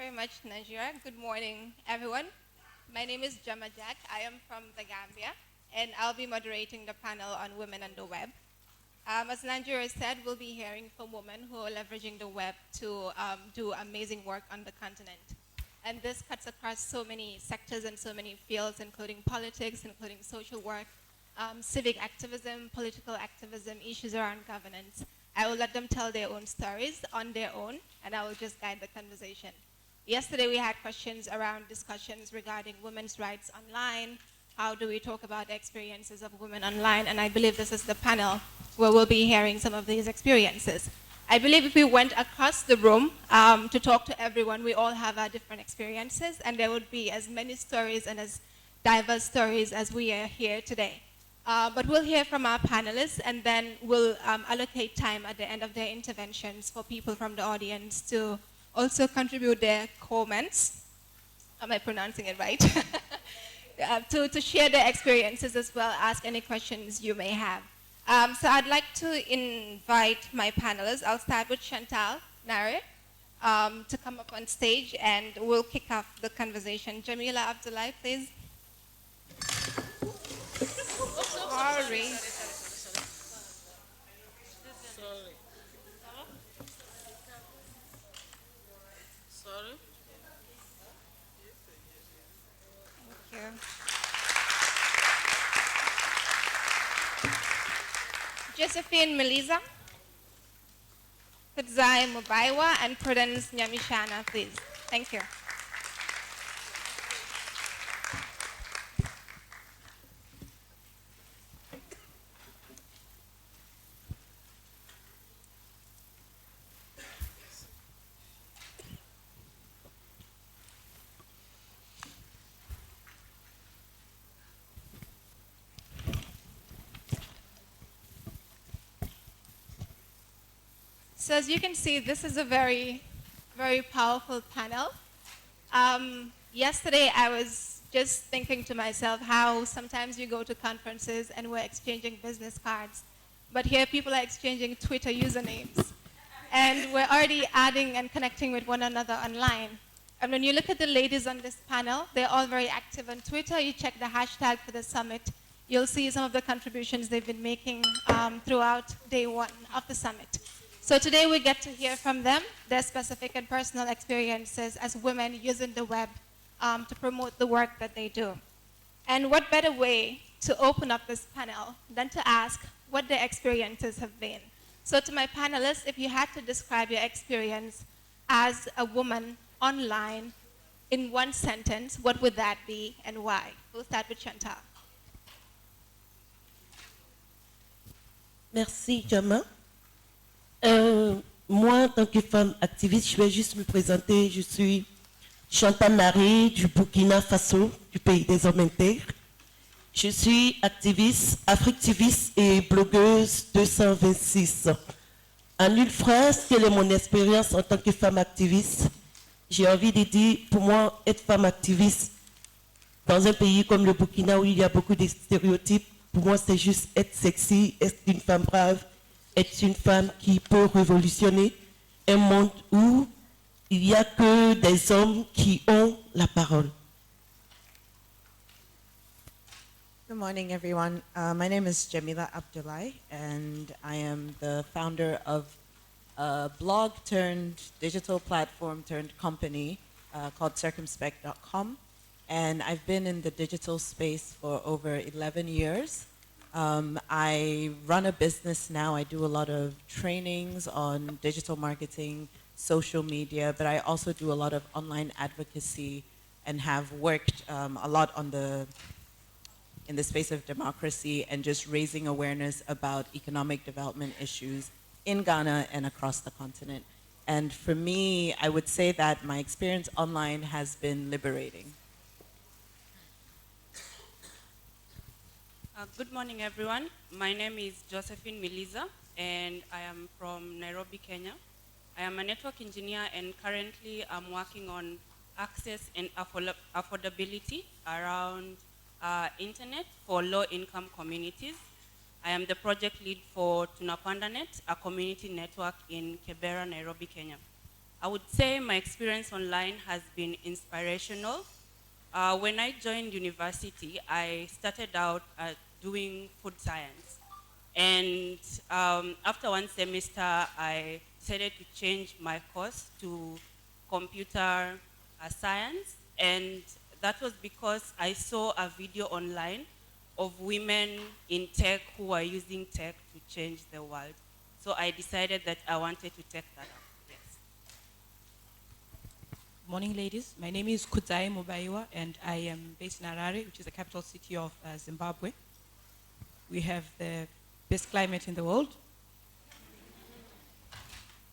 very much, Najira. Good morning, everyone. My name is Jama. I am from the Gambia, and I'll be moderating the panel on women on the web. As Najira said, we'll be hearing from women who are leveraging the web to do amazing work on the continent. And this cuts across so many sectors and so many fields, including politics, including social work, civic activism, political activism, issues around governance. I will let them tell their own stories on their own, and I will just guide the conversation. Yesterday, we had questions around discussions regarding women's rights online. How do we talk about the experiences of women online? And I believe this is the panel where we'll be hearing some of these experiences. I believe if we went across the room to talk to everyone, we all have our different experiences, and there would be as many stories and as diverse stories as we are here today. But we'll hear from our panelists, and then we'll allocate time at the end of their interventions for people from the audience to also contribute their comments. Am I pronouncing it right? to share their experiences as well, ask any questions you may have. So I'd like to invite my panelists. I'll start with Chantal, Naré, to come up on stage, and we'll kick off the conversation. Jemila, Abdulai, please. Sorry. Sorry. Thank you. Josephine, Miliza, Kudzai, Mubaiwa, and Prudence, Nyamishana, please. Thank you. So as you can see, this is a very, very powerful panel. Yesterday, I was just thinking to myself how sometimes you go to conferences and we're exchanging business cards, but here people are exchanging Twitter usernames. And we're already adding and connecting with one another online. And when you look at the ladies on this panel, they're all very active on Twitter. You check the hashtag for the summit, you'll see some of the contributions they've been making throughout day one of the summit. So today we get to hear from them, their specific and personal experiences as women using the web to promote the work that they do. And what better way to open up this panel than to ask what their experiences have been. So to my panelists, if you had to describe your experience as a woman online in one sentence, what would that be and why? We'll start with Chantal. Merci, Jama. Moi, en tant que femme activiste, je vais juste me présenter. Je suis Chantal Naré du Burkina Faso, du pays des hommes intègres. Je suis activiste, africtiviste et blogueuse 226. En une phrase, quelle est mon expérience en tant que femme activiste? J'ai envie de dire, pour moi, être femme activiste dans un pays comme le Burkina où il y a beaucoup de stéréotypes, pour moi, c'est juste être sexy, être une femme brave, être une femme qui peut révolutionner un monde où il n'y a que des hommes qui ont la parole. Good morning, everyone. My name is Jemila Abdulai, and I am the founder of a blog turned digital platform turned company called Circumspecte.com. And I've been in the digital space for over 11 years. I run a business now. I do a lot of trainings on digital marketing, social media, but I also do a lot of online advocacy and have worked a lot on in the space of democracy and just raising awareness about economic development issues in Ghana and across the continent. And for me, I would say that my experience online has been liberating. Good morning, everyone. My name is Josephine Miliza, and I am from Nairobi, Kenya. I am a network engineer, and currently I'm working on access and affordability around internet for low-income communities. I am the project lead for TunapandaNET, a community network in Kibera, Nairobi, Kenya. I would say my experience online has been inspirational. When I joined university, I started out doing food science. And after one semester, I decided to change my course to computer science. And that was because I saw a video online of women in tech who are using tech to change the world. So I decided that I wanted to take that up. Yes. Morning, ladies. My name is Kudzai Mubaiwa, and I am based in Naré, which is the capital city of Zimbabwe. We have the best climate in the world.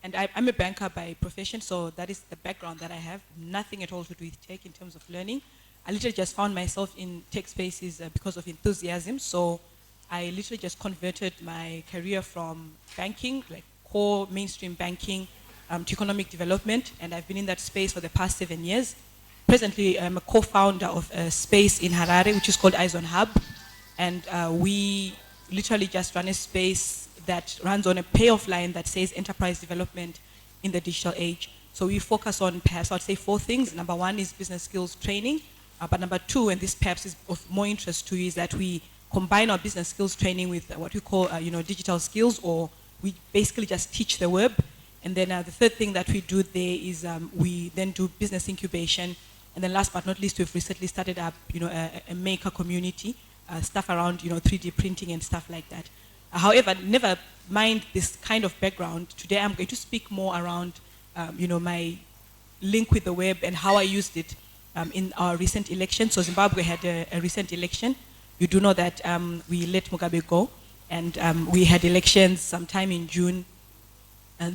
And I'm a banker by profession, so that is the background that I have. Nothing at all to do with tech in terms of learning. I literally just found myself in tech spaces because of enthusiasm. So I literally just converted my career from banking, like core mainstream banking, to economic development. And I've been in that space for the past 7 years. Presently, I'm a co-founder of a space in Harare, which is called Eyes on Hub. And we literally just run a space that runs on a payoff line that says enterprise development in the digital age. So we focus on perhaps, I'd say 4 things. Number 1 is business skills training. But number 2, and this perhaps is of more interest to you, is that we combine our business skills training with what we call digital skills, or we basically just teach the web. And then the third thing that we do there is we then do business incubation. And then last but not least, we've recently started up a maker community, stuff around 3D printing and stuff like that. However, never mind this kind of background. Today I'm going to speak more around my link with the web and how I used it in our recent election. So Zimbabwe had a recent election. You do know that we let Mugabe go, and we had elections sometime in June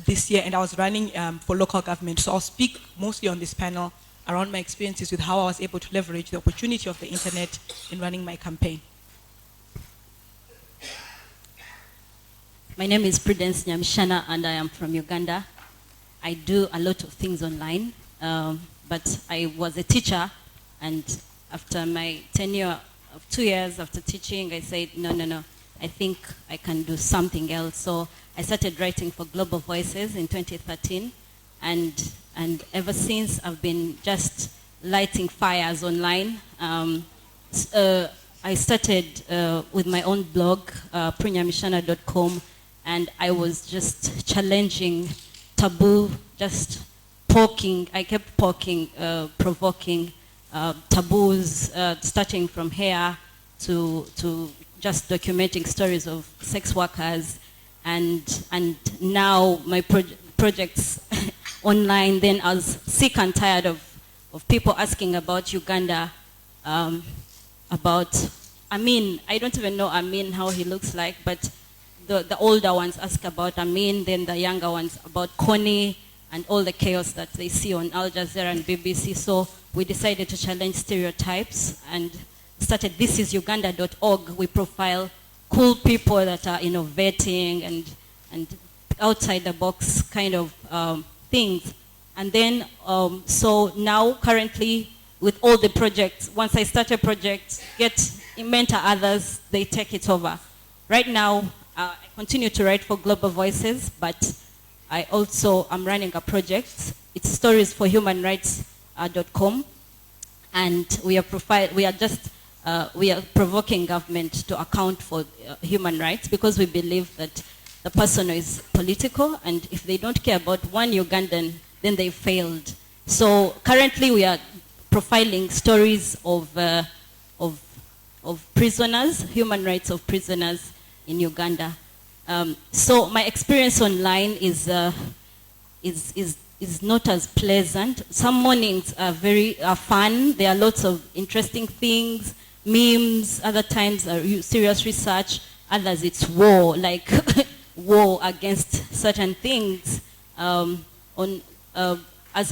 this year, and I was running for local government. So I'll speak mostly on this panel around my experiences with how I was able to leverage the opportunity of the internet in running my campaign. My name is Prudence Nyamishana, and I am from Uganda. I do a lot of things online, but I was a teacher, and after my tenure of 2 years after teaching, I said, no, I think I can do something else. So I started writing for Global Voices in 2013, and ever since I've been just lighting fires online. I started with my own blog, Nyamishana.com, and I was just challenging taboo, just poking. I kept poking, provoking taboos, starting from hair to just documenting stories of sex workers, and now my projects online. Then I was sick and tired of people asking about Uganda, about Amin. I don't even know Amin, how he looks like, but the older ones ask about Amin, then the younger ones about Connie and all the chaos that they see on Al Jazeera and BBC. So we decided to challenge stereotypes and started thisisuganda.org. We profile cool people that are innovating and outside the box kind of things. And then, so now currently with all the projects, once I start a project, mentor others, they take it over. Right now, I continue to write for Global Voices, but I also am running a project. It's storiesforhumanrights.com, and we are provoking government to account for human rights, because we believe that the person is political, and if they don't care about one Ugandan, then they failed. So currently we are profiling stories of prisoners, human rights of prisoners in Uganda. So my experience online is not as pleasant. Some mornings are fun. There are lots of interesting things, memes. Other times are serious research. Others it's war, like war against certain things. As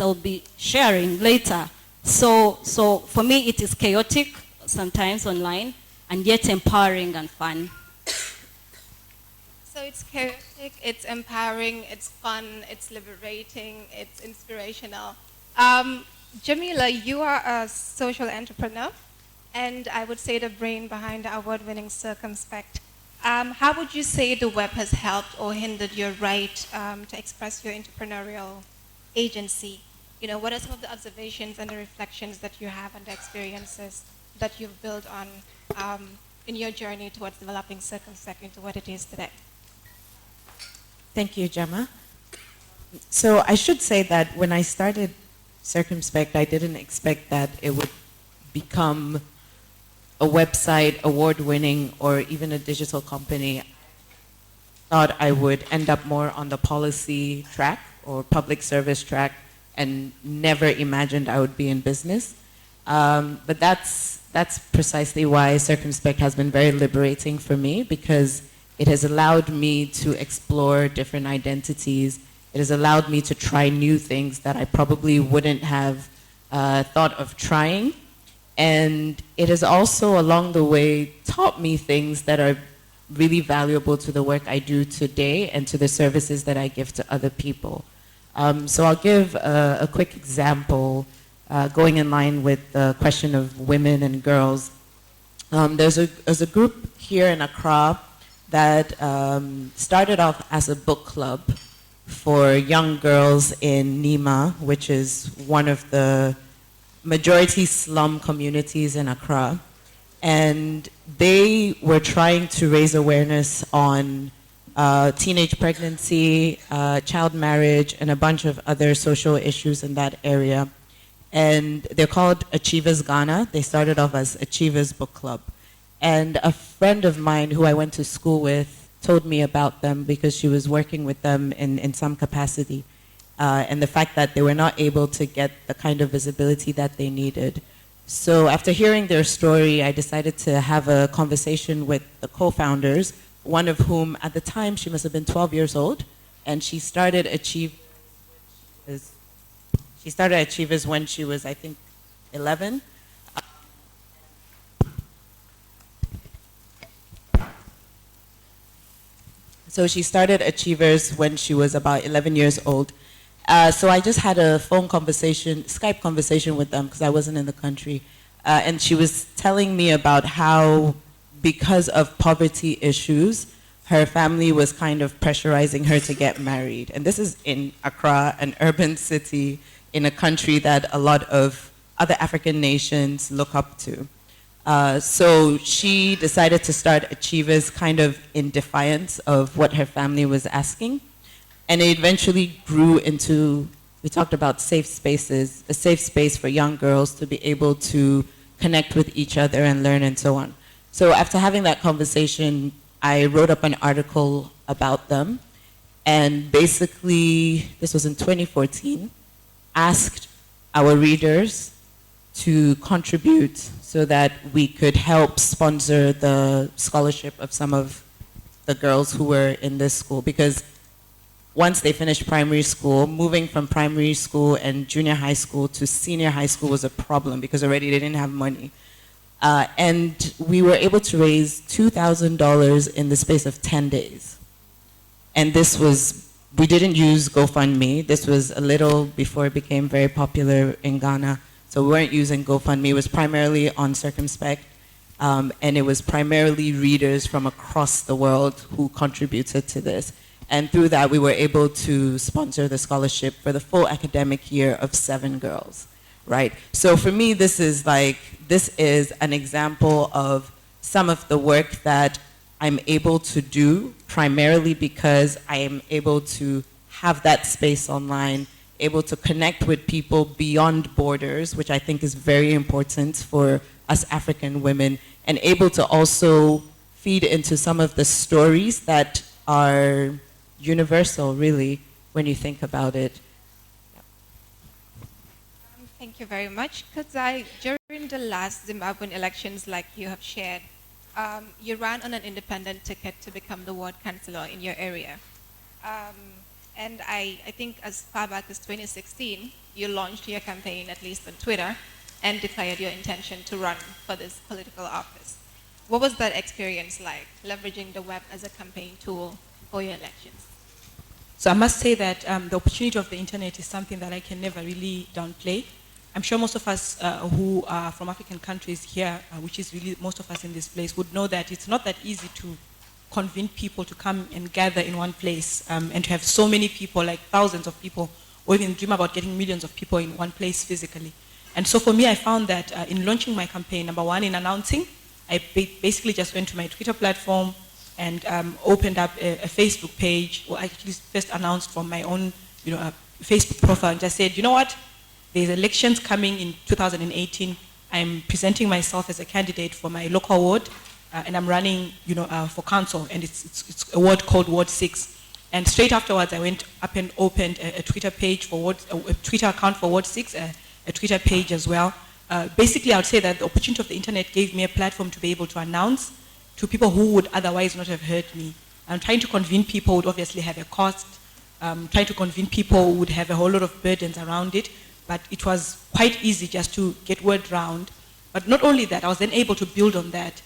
I'll be sharing later. So for me, it is chaotic sometimes online, and yet empowering and fun. So it's chaotic, it's empowering, it's fun, it's liberating, it's inspirational. Jemila, you are a social entrepreneur, and I would say the brain behind the award-winning Circumspecte. How would you say the web has helped or hindered your right to express your entrepreneurial agency, what are some of the observations and the reflections that you have and the experiences that you've built on in your journey towards developing Circumspect into what it is today? Thank you, Jama. So I should say that when I started Circumspect, I didn't expect that it would become a website, award-winning, or even a digital company. I thought I would end up more on the policy track or public service track, and never imagined I would be in business. But that's precisely why Circumspect has been very liberating for me, because it has allowed me to explore different identities. It has allowed me to try new things that I probably wouldn't have thought of trying. And it has also, along the way, taught me things that are really valuable to the work I do today and to the services that I give to other people. So I'll give a quick example going in line with the question of women and girls. There's a group here in Accra that started off as a book club for young girls in Nima, which is one of the majority slum communities in Accra. And they were trying to raise awareness on teenage pregnancy, child marriage, and a bunch of other social issues in that area. And they're called Achievers Ghana. They started off as Achievers Book Club. And a friend of mine who I went to school with told me about them because she was working with them in some capacity. And the fact that they were not able to get the kind of visibility that they needed. So after hearing their story, I decided to have a conversation with the co-founders, one of whom at the time, she must have been 12 years old, and she started Achievers when she was, I think, 11. So she started Achievers when she was about 11 years old. So I just had a Skype conversation with them because I wasn't in the country. And she was telling me about how, because of poverty issues, her family was kind of pressurizing her to get married. And this is in Accra, an urban city in a country that a lot of other African nations look up to. So she decided to start Achievers kind of in defiance of what her family was asking. And it eventually grew into, we talked about safe spaces, a safe space for young girls to be able to connect with each other and learn and so on. So after having that conversation, I wrote up an article about them. And basically, this was in 2014, asked our readers to contribute so that we could help sponsor the scholarship of some of the girls who were in this school. Because once they finished primary school, moving from primary school and junior high school to senior high school was a problem because already they didn't have money. And we were able to raise $2,000 in the space of 10 days. And this was, we didn't use GoFundMe. This was a little before it became very popular in Ghana. So we weren't using GoFundMe. It was primarily on Circumspect. And it was primarily readers from across the world who contributed to this. And through that, we were able to sponsor the scholarship for the full academic year of 7 girls, right? So for me, this is an example of some of the work that I'm able to do, primarily because I am able to have that space online, able to connect with people beyond borders, which I think is very important for us African women, and able to also feed into some of the stories that are universal, really, when you think about it. Thank you very much. Kudzai, during the last Zimbabwean elections, like you have shared, you ran on an independent ticket to become the ward councillor in your area. And I think as far back as 2016, you launched your campaign, at least on Twitter, and declared your intention to run for this political office. What was that experience like, leveraging the web as a campaign tool for your elections? So I must say that the opportunity of the internet is something that I can never really downplay. I'm sure most of us who are from African countries here, which is really most of us in this place, would know that it's not that easy to convince people to come and gather in one place and to have so many people, like thousands of people, or even dream about getting millions of people in one place physically. And so for me, I found that in launching my campaign, number one, in announcing, I basically just went to my Twitter platform and opened up a Facebook page, or actually first announced from my own Facebook profile, and just said, you know what, there's elections coming in 2018. I'm presenting myself as a candidate for my local ward, and I'm running for council, and it's a ward called Ward 6. And straight afterwards, I went up and opened a Twitter page for a Twitter account for Ward 6, a Twitter page as well. Basically, I would say that the opportunity of the internet gave me a platform to be able to announce to people who would otherwise not have heard me. And trying to convince people would obviously have a cost. Trying to convince people would have a whole lot of burdens around it. But it was quite easy just to get word round. But not only that, I was then able to build on that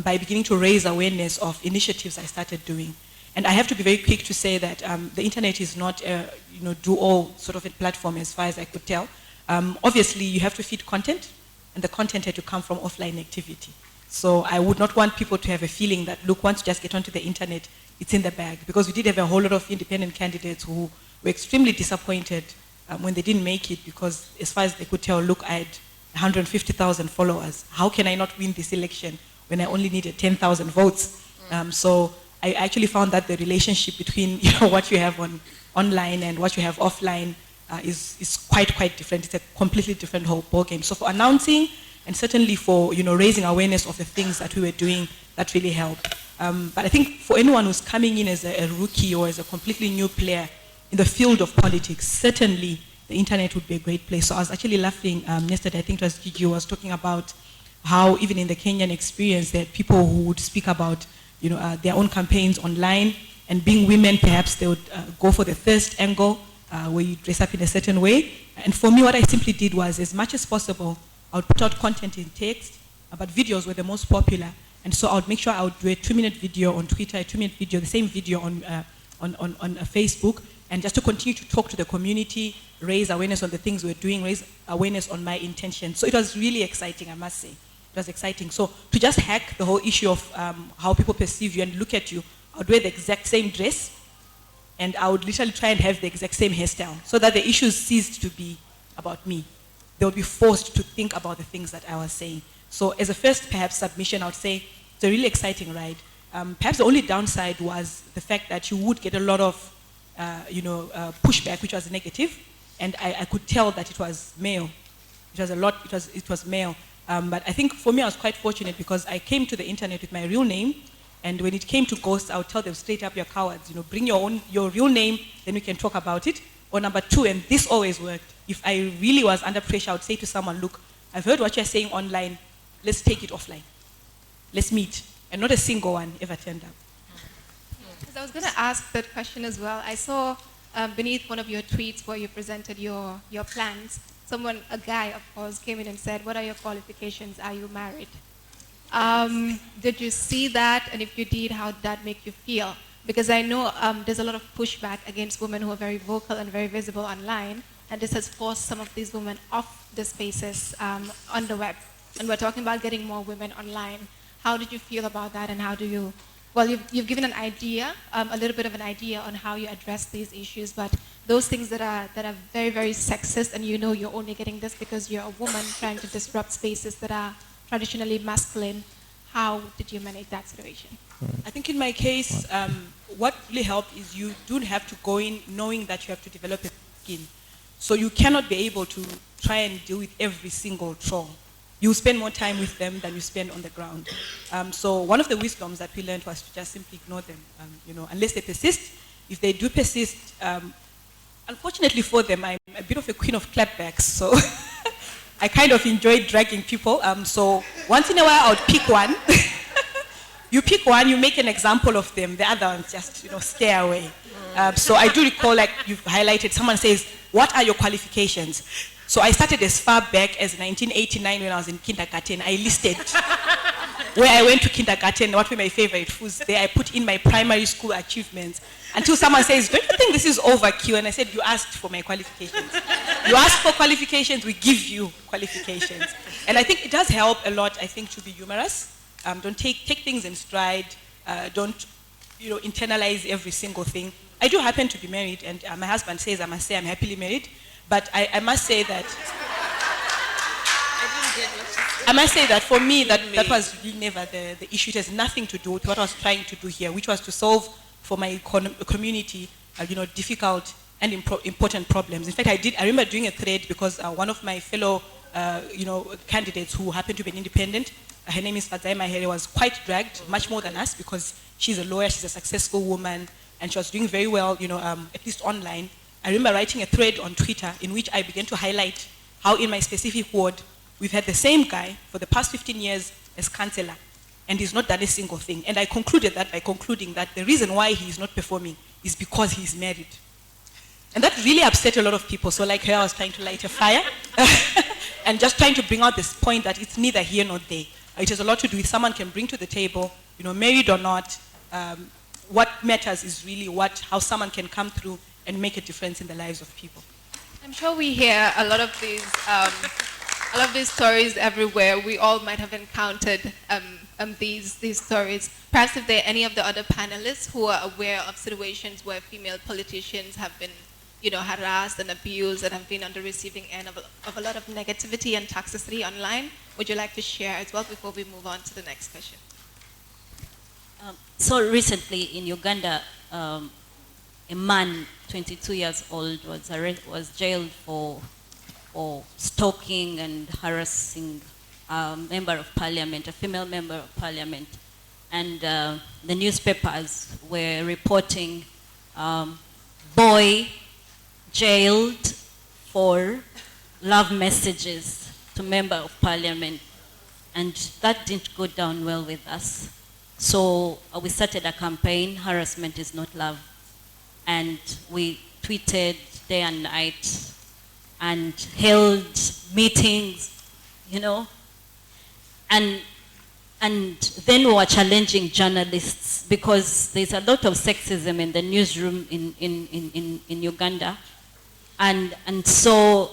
by beginning to raise awareness of initiatives I started doing. And I have to be very quick to say that the internet is not a do-all sort of a platform as far as I could tell. Obviously, you have to feed content, and the content had to come from offline activity. So I would not want people to have a feeling that, look, once you just get onto the internet, it's in the bag. Because we did have a whole lot of independent candidates who were extremely disappointed when they didn't make it, because as far as they could tell, look, I had 150,000 followers. How can I not win this election when I only needed 10,000 votes? So I actually found that the relationship between what you have online and what you have offline is quite different. It's a completely different whole ballgame. So for announcing, and certainly for raising awareness of the things that we were doing, that really helped. But I think for anyone who's coming in as a rookie or as a completely new player in the field of politics, certainly the internet would be a great place. So I was actually laughing yesterday, I think it was Gigi was talking about how even in the Kenyan experience, there are people who would speak about their own campaigns online, and being women, perhaps they would go for the first angle where you dress up in a certain way. And for me, what I simply did was, as much as possible, I would put out content in text, but videos were the most popular. And so I would make sure I would do a 2-minute video on Twitter, a 2-minute video, the same video on Facebook, and just to continue to talk to the community, raise awareness on the things we're doing, raise awareness on my intention. So it was really exciting, I must say. It was exciting. So to just hack the whole issue of how people perceive you and look at you, I would wear the exact same dress, and I would literally try and have the exact same hairstyle, so that the issues ceased to be about me. They would be forced to think about the things that I was saying. So as a first, perhaps, submission, I would say it's a really exciting ride. Perhaps the only downside was the fact that you would get a lot of pushback, which was negative, and I could tell that it was male. It was male. But I think for me, I was quite fortunate because I came to the internet with my real name, and when it came to ghosts, I would tell them straight up, you're cowards. Bring your real name, then we can talk about it. Or number two, and this always worked, if I really was under pressure, I would say to someone, look, I've heard what you're saying online, let's take it offline. Let's meet. And not a single one ever turned up. Because I was going to ask that question as well. I saw beneath one of your tweets where you presented your plans, a guy, of course, came in and said, what are your qualifications? Are you married? Did you see that? And if you did, how did that make you feel? Because I know there's a lot of pushback against women who are very vocal and very visible online, and this has forced some of these women off the spaces on the web. And we're talking about getting more women online. How did you feel about that, and how do you, well, you've given an idea, a little bit of an idea on how you address these issues, but those things that are very, very sexist, and you're only getting this because you're a woman trying to disrupt spaces that are traditionally masculine, how did you manage that situation? I think in my case, what really helped is you don't have to go in knowing that you have to develop a skin. So you cannot be able to try and deal with every single troll. You spend more time with them than you spend on the ground. So one of the wisdoms that we learned was to just simply ignore them, unless they persist. If they do persist, unfortunately for them, I'm a bit of a queen of clapbacks, so I kind of enjoy dragging people. So once in a while, I would pick one. You pick one, you make an example of them, the other ones just, stay away. So I do recall, like you've highlighted, someone says, what are your qualifications? So I started as far back as 1989 when I was in kindergarten. I listed where I went to kindergarten, what were my favorite foods. There I put in my primary school achievements. Until someone says, don't you think this is overkill? And I said, you asked for my qualifications. You asked for qualifications, we give you qualifications. And I think it does help a lot, I think, to be humorous. Don't take things in stride. Don't internalize every single thing. I do happen to be married, and my husband says I must say I'm happily married, but I must say that for me that was really never the issue. It has nothing to do with what I was trying to do here, which was to solve for my community, difficult and important problems. In fact, I remember doing a thread because one of my fellow, candidates who happened to be an independent, her name is Kudzai Mahere, was quite dragged, much more than us, because she's a lawyer, she's a successful woman, and she was doing very well, at least online. I remember writing a thread on Twitter in which I began to highlight how in my specific ward, we've had the same guy for the past 15 years as councillor, and he's not done a single thing. And I concluded that by concluding that the reason why he is not performing is because he's married. And that really upset a lot of people. So like her, I was trying to light a fire and just trying to bring out this point that it's neither here nor there. It has a lot to do with someone can bring to the table, married or not. What matters is really how someone can come through and make a difference in the lives of people. I'm sure we hear a lot of these stories everywhere. We all might have encountered these stories. Perhaps if there are any of the other panelists who are aware of situations where female politicians have been, harassed and abused and have been on the receiving end of a lot of negativity and toxicity online, would you like to share as well before we move on to the next question? So recently in Uganda, a man, 22 years old, was jailed for stalking and harassing a member of parliament, a female member of parliament. And the newspapers were reporting boy jailed for love messages to member of parliament. And that didn't go down well with us. So we started a campaign, Harassment is Not Love. And we tweeted day and night and held meetings, and then we were challenging journalists because there's a lot of sexism in the newsroom in Uganda. And so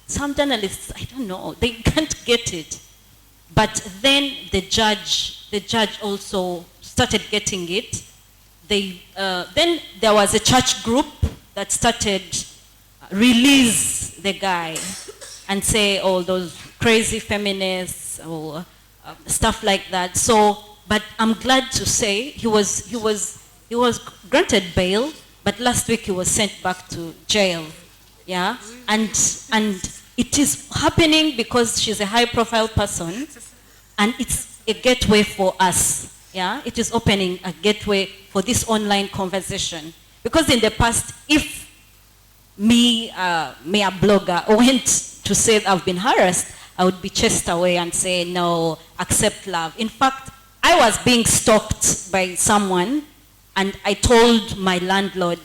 some journalists, I don't know, they can't get it. But then the judge also started getting it. Then there was a church group that started release the guy and say, oh, those crazy feminists or stuff like that. So, but I'm glad to say he was granted bail, but last week he was sent back to jail. Yeah, and it is happening because she's a high-profile person, and it's a gateway for us. Yeah, it is opening a gateway for this online conversation. Because in the past, if me, a blogger, went to say I've been harassed, I would be chased away and say, no, accept love. In fact, I was being stalked by someone, and I told my landlord,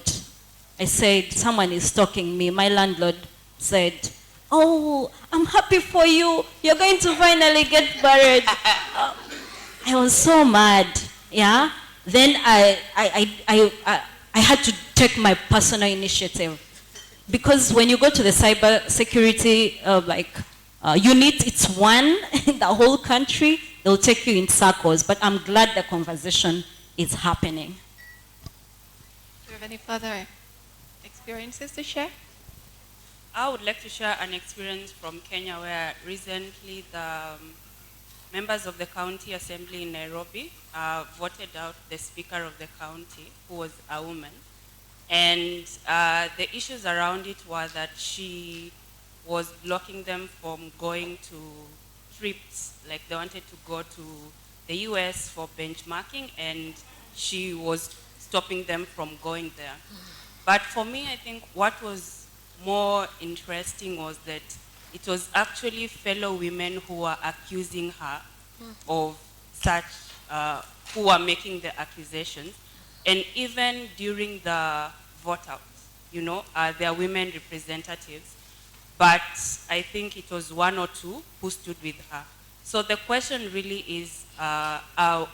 I said, someone is stalking me. My landlord said, oh, I'm happy for you. You're going to finally get married. I was so mad, yeah? Then I had to take my personal initiative. Because when you go to the cyber security unit, it's one in the whole country. They'll take you in circles. But I'm glad the conversation is happening. Do you have any further experiences to share? I would like to share an experience from Kenya where recently the members of the county assembly in Nairobi voted out the speaker of the county, who was a woman. And the issues around it were that she was blocking them from going to trips, like they wanted to go to the US for benchmarking, and she was stopping them from going there. But for me, I think what was more interesting was that it was actually fellow women who were accusing her of such, who were making the accusations. And even during the vote out, there are women representatives, but I think it was one or two who stood with her. So the question really is, are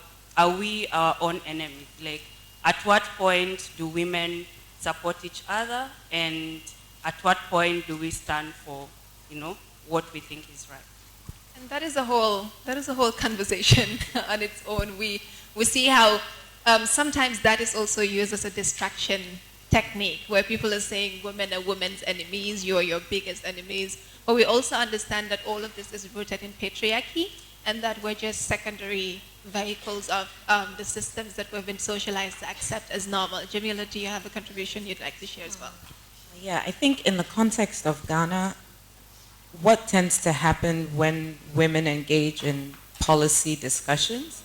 we our own enemies? Like, at what point do women support each other, and at what point do we stand for, what we think is right? And that is a whole conversation on its own. We see how sometimes that is also used as a distraction technique, where people are saying women are women's enemies, you are your biggest enemies. But we also understand that all of this is rooted in patriarchy, and that we're just secondary vehicles of the systems that we've been socialized to accept as normal. Jemila, do you have a contribution you'd like to share as well? Yeah, I think in the context of Ghana, what tends to happen when women engage in policy discussions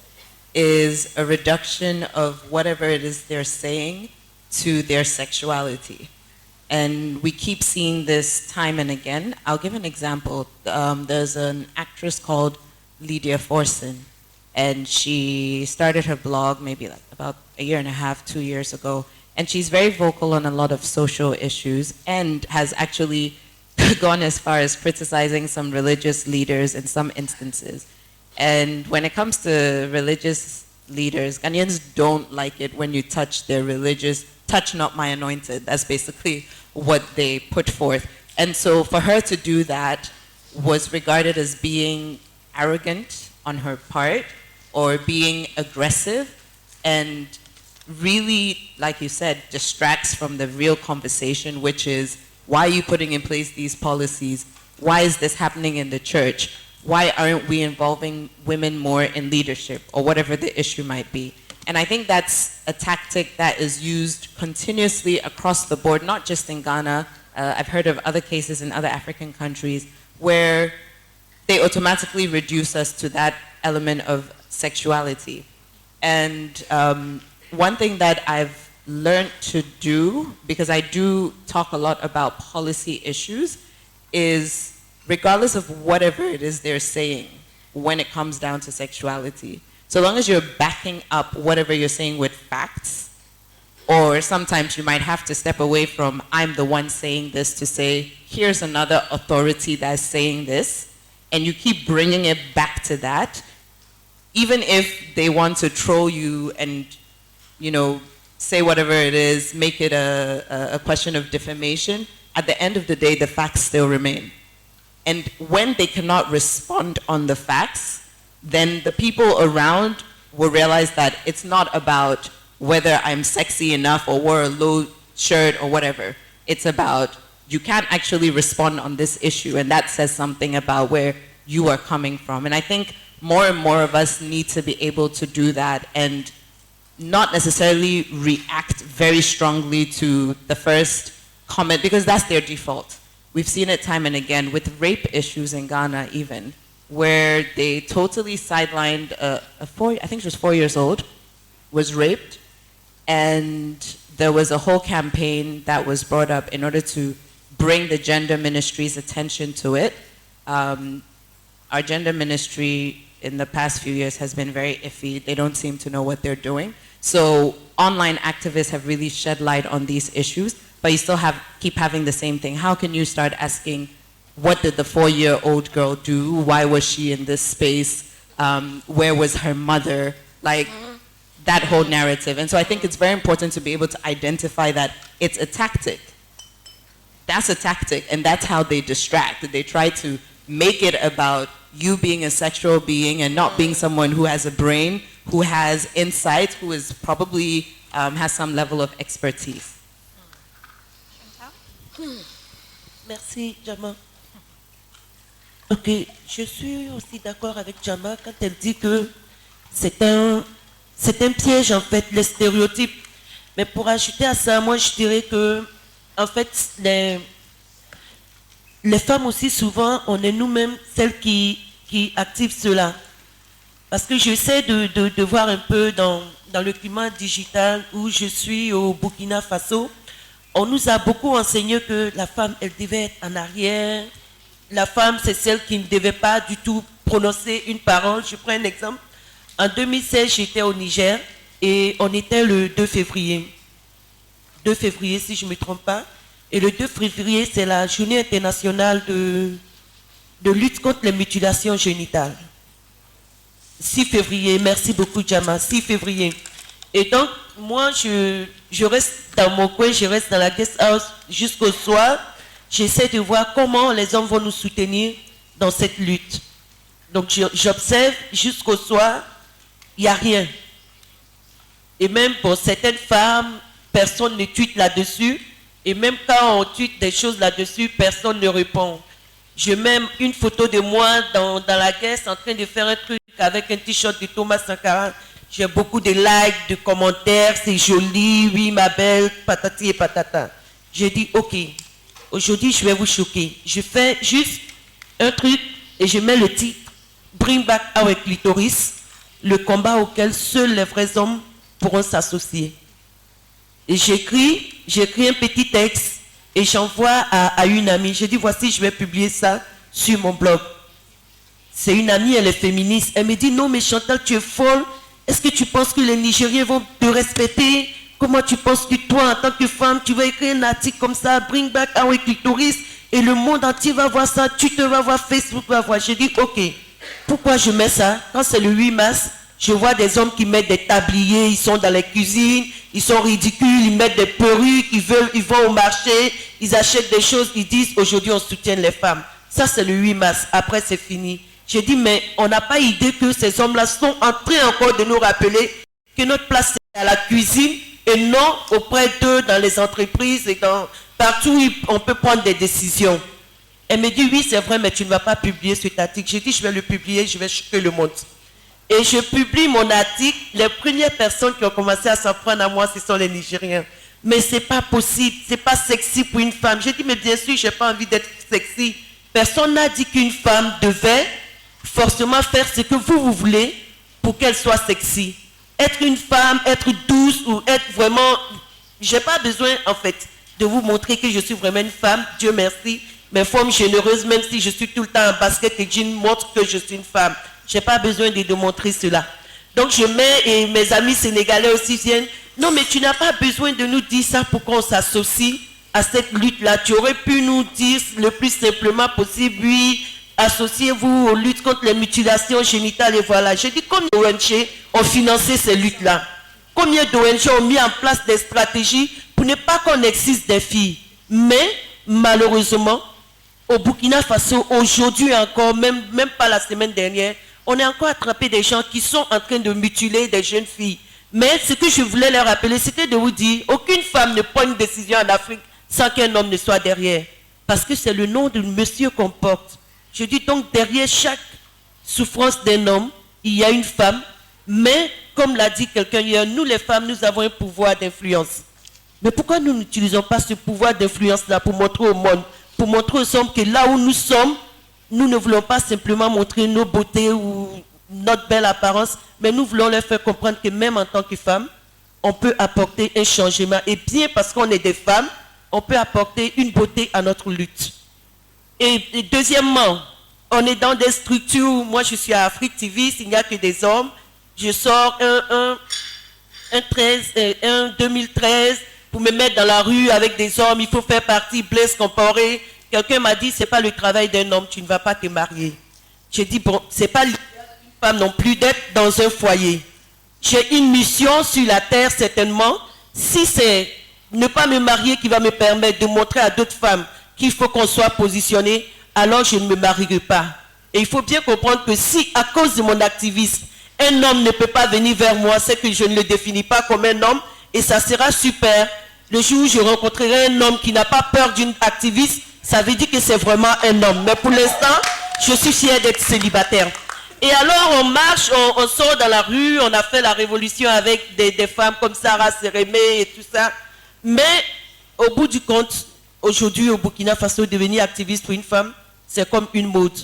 is a reduction of whatever it is they're saying to their sexuality. And we keep seeing this time and again. I'll give an example. There's an actress called Lydia Forson, and she started her blog maybe like about a year and a half, 2 years ago, and she's very vocal on a lot of social issues and has actually gone as far as criticizing some religious leaders in some instances. And when it comes to religious leaders, Ghanaians don't like it when you touch their religious, touch not my anointed. That's basically what they put forth. And so for her to do that was regarded as being arrogant on her part or being aggressive, and really, like you said, distracts from the real conversation, which is, why are you putting in place these policies? Why is this happening in the church? Why aren't we involving women more in leadership, or whatever the issue might be? And I think that's a tactic that is used continuously across the board, not just in Ghana. I've heard of other cases in other African countries where they automatically reduce us to that element of sexuality. And one thing that I've learned to do, because I do talk a lot about policy issues, is regardless of whatever it is they're saying when it comes down to sexuality, so long as you're backing up whatever you're saying with facts, or sometimes you might have to step away from, I'm the one saying this, to say, here's another authority that's saying this, and you keep bringing it back to that, even if they want to troll you and, you know, say whatever it is, make it a question of defamation, at the end of the day, the facts still remain. And when they cannot respond on the facts, then the people around will realize that it's not about whether I'm sexy enough or wear a low shirt or whatever. It's about, you can't actually respond on this issue, and that says something about where you are coming from. And I think more and more of us need to be able to do that and not necessarily react very strongly to the first comment, because that's their default. We've seen it time and again with rape issues in Ghana even, where they totally sidelined I think she was 4 years old, was raped, and there was a whole campaign that was brought up in order to bring the gender ministry's attention to it. Our gender ministry in the past few years has been very iffy. They don't seem to know what they're doing. So online activists have really shed light on these issues, but you still keep having the same thing. How can you start asking, what did the 4-year-old girl do? Why was she in this space? Where was her mother? Like, that whole narrative. And so I think it's very important to be able to identify that it's a tactic. That's a tactic, and that's how they distract. They try to make it about you being a sexual being and not being someone who has a brain, who has insight, who is probably has some level of expertise. Merci, Jama. Ok, je suis aussi d'accord avec Jama quand elle dit que c'est un piège, en fait, les stéréotypes. Mais pour ajouter à ça, moi, je dirais que, en fait, les femmes aussi, souvent, on est nous-mêmes celles qui activent cela. Parce que j'essaie de voir un peu dans le climat digital où je suis au Burkina Faso. On nous a beaucoup enseigné que la femme, elle devait être en arrière. La femme, c'est celle qui ne devait pas du tout prononcer une parole. Je prends un exemple. En 2016, j'étais au Niger et on était le 2 février. 2 février, si je ne me trompe pas. Et le 2 février, c'est la journée internationale de lutte contre les mutilations génitales. 6 février, merci beaucoup Jama, 6 février. Et donc, moi, je reste dans mon coin, je reste dans la guest house jusqu'au soir. J'essaie de voir comment les hommes vont nous soutenir dans cette lutte. Donc, j'observe jusqu'au soir, il n'y a rien. Et même pour certaines femmes, personne ne tweet là-dessus. Et même quand on tweet des choses là-dessus, personne ne répond. Je mets une photo de moi dans la caisse en train de faire un truc avec un t-shirt de Thomas Sankara. J'ai beaucoup de likes, de commentaires, c'est joli, oui ma belle, patati et patata. J'ai dit ok, aujourd'hui je vais vous choquer. Je fais juste un truc et je mets le titre Bring Back Our Clitoris, le combat auquel seuls les vrais hommes pourront s'associer. Et j'écris un petit texte et j'envoie à une amie. J'ai dit voici, je vais publier ça sur mon blog. C'est une amie, elle est féministe. Elle me dit non mais Chantal, tu es folle. Est-ce que tu penses que les Nigériens vont te respecter? Comment tu penses que toi, en tant que femme, tu vas écrire un article comme ça, Bring Back Our Clitoris, et le monde entier va voir ça, tu te vas voir, Facebook va voir. J'ai dit, ok, pourquoi je mets ça? Quand c'est le 8 mars, je vois des hommes qui mettent des tabliers, ils sont dans les cuisines, ils sont ridicules, ils mettent des perruques, ils vont au marché, ils achètent des choses, ils disent, aujourd'hui on soutient les femmes. Ça c'est le 8 mars, après c'est fini. J'ai dit, mais on n'a pas idée que ces hommes-là sont en train encore de nous rappeler que notre place est à la cuisine et non auprès d'eux dans les entreprises et partout où on peut prendre des décisions. Elle me dit, oui, c'est vrai, mais tu ne vas pas publier cet article. J'ai dit, je vais le publier, je vais choquer le monde. Et je publie mon article. Les premières personnes qui ont commencé à s'en prendre à moi, ce sont les Nigériens. Mais ce n'est pas possible, ce n'est pas sexy pour une femme. J'ai dit, mais bien sûr, je n'ai pas envie d'être sexy. Personne n'a dit qu'une femme devait forcément faire ce que vous voulez pour qu'elle soit sexy. Être une femme, être douce ou être vraiment... Je n'ai pas besoin, en fait, de vous montrer que je suis vraiment une femme, Dieu merci. Mes formes généreuses, même si je suis tout le temps en basket et jean, montrent que je suis une femme. Je n'ai pas besoin de montrer cela. Donc je mets, et mes amis sénégalais aussi viennent, non mais tu n'as pas besoin de nous dire ça pour qu'on s'associe à cette lutte-là. Tu aurais pu nous dire le plus simplement possible, oui, associez-vous aux luttes contre les mutilations génitales et voilà. J'ai dit combien d'ONG ont financé ces luttes-là? Combien d'ONG ont mis en place des stratégies pour ne pas qu'on existe des filles? Mais malheureusement, au Burkina Faso, aujourd'hui encore, même pas la semaine dernière, on a encore attrapé des gens qui sont en train de mutiler des jeunes filles. Mais ce que je voulais leur rappeler, c'était de vous dire, aucune femme ne prend une décision en Afrique sans qu'un homme ne soit derrière. Parce que c'est le nom de monsieur qu'on porte. Je dis donc, derrière chaque souffrance d'un homme, il y a une femme. Mais, comme l'a dit quelqu'un hier, nous les femmes, nous avons un pouvoir d'influence. Mais pourquoi nous n'utilisons pas ce pouvoir d'influence-là pour montrer au monde, pour montrer aux hommes que là où nous sommes, nous ne voulons pas simplement montrer nos beautés ou notre belle apparence, mais nous voulons leur faire comprendre que même en tant que femme, on peut apporter un changement. Et bien parce qu'on est des femmes, on peut apporter une beauté à notre lutte. Et deuxièmement, on est dans des structures, moi je suis à Africtivistes, il n'y a que des hommes. Je sors un 2013 pour me mettre dans la rue avec des hommes, il faut faire partie, Blaise comparé. Quelqu'un m'a dit, c'est pas le travail d'un homme, tu ne vas pas te marier. J'ai dit, bon, c'est pas l'idée d'une femme non plus d'être dans un foyer. J'ai une mission sur la terre, certainement. Si c'est ne pas me marier qui va me permettre de montrer à d'autres femmes qu'il faut qu'on soit positionné, alors je ne me marierai pas. Et il faut bien comprendre que si, à cause de mon activisme, un homme ne peut pas venir vers moi, c'est que je ne le définis pas comme un homme, et ça sera super. Le jour où je rencontrerai un homme qui n'a pas peur d'une activiste, ça veut dire que c'est vraiment un homme. Mais pour l'instant, je suis fière d'être célibataire. Et alors, on marche, on sort dans la rue, on a fait la révolution avec des femmes comme Sarah Sérémé et tout ça. Mais, au bout du compte, aujourd'hui, au Burkina Faso, devenir activiste pour une femme, c'est comme une mode.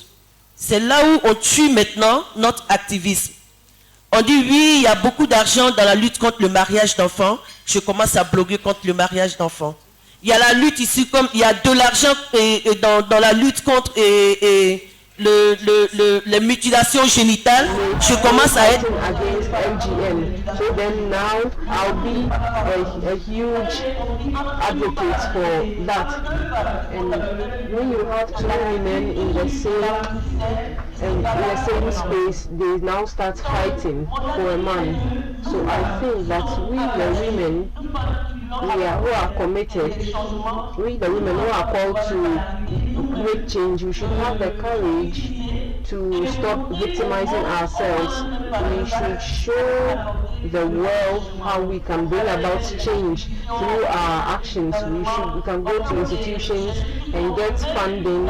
C'est là où on tue maintenant notre activisme. On dit, oui, il y a beaucoup d'argent dans la lutte contre le mariage d'enfants. Je commence à bloguer contre le mariage d'enfants. Il y a la lutte ici, comme il y a de l'argent dans la lutte contre les mutilations génitales. Je commence à être... against MGM. So then now I'll be a huge advocate for that. And when you have two women in the same space, they now start fighting for a man. So I think that we the women who are committed, we the women who are called to make change, we should have the courage to stop victimizing ourselves. We should show the world, how we can bring about change through our actions. We can go to institutions and get funding.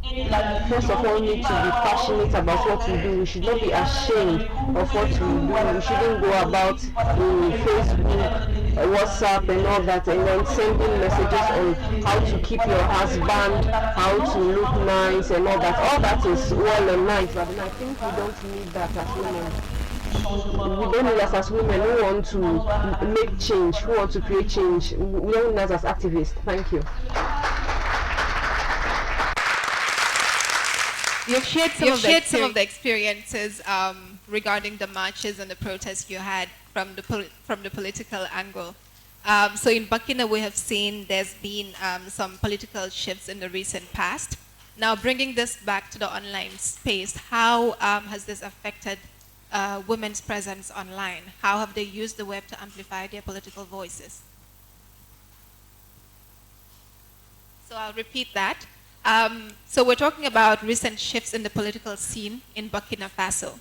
We first of all need to be passionate about what we do. We should not be ashamed of what we do. We shouldn't go about in Facebook, WhatsApp and all that and then sending messages on how to keep your husband, how to look nice and all that. All that is well and nice, but I think we don't need that as women. We don't need that as women who want to make change, who want to create change. We don't need that as activists. Thank you. You've shared some of the experiences regarding the marches and the protests you had from the political angle. So in Burkina, we have seen there's been some political shifts in the recent past. Now, bringing this back to the online space, how has this affected women's presence online? How have they used the web to amplify their political voices? So I'll repeat that. So we're talking about recent shifts in the political scene in Burkina Faso.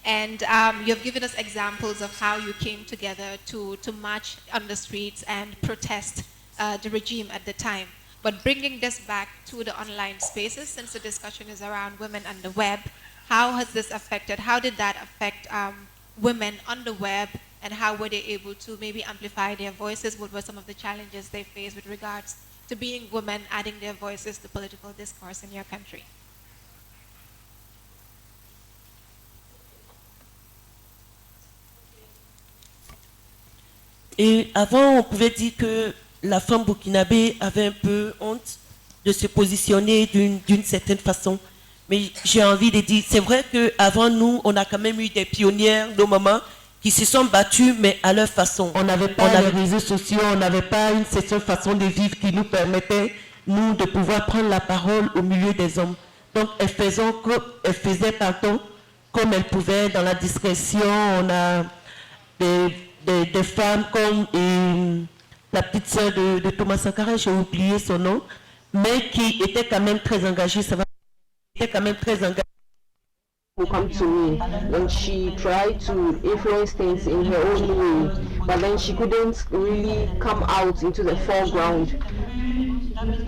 And you've given us examples of how you came together to march on the streets and protest the regime at the time. But bringing this back to the online spaces, since the discussion is around women and the web, how has this affected, how did that affect women on the web, and how were they able to maybe amplify their voices? What were some of the challenges they faced with regards to being women, adding their voices to political discourse in your country? Et avant, on pouvait dire que la femme burkinabé avait un peu honte de se positionner d'une certaine façon. Mais j'ai envie de dire, c'est vrai qu'avant nous, on a quand même eu des pionnières, nos mamans, qui se sont battues, mais à leur façon. On n'avait pas les réseaux sociaux, on n'avait pas une certaine façon de vivre qui nous permettait, nous, de pouvoir prendre la parole au milieu des hommes. Donc, elles faisaient comme elles pouvaient, dans la discrétion. On a des femmes comme la petite sœur de Thomas Sankara, j'ai oublié son nom, mais qui était quand même très engagée. Ça va, était quand même très engagée. Who come to me and she tried to influence things in her own way, but then she couldn't really come out into the foreground.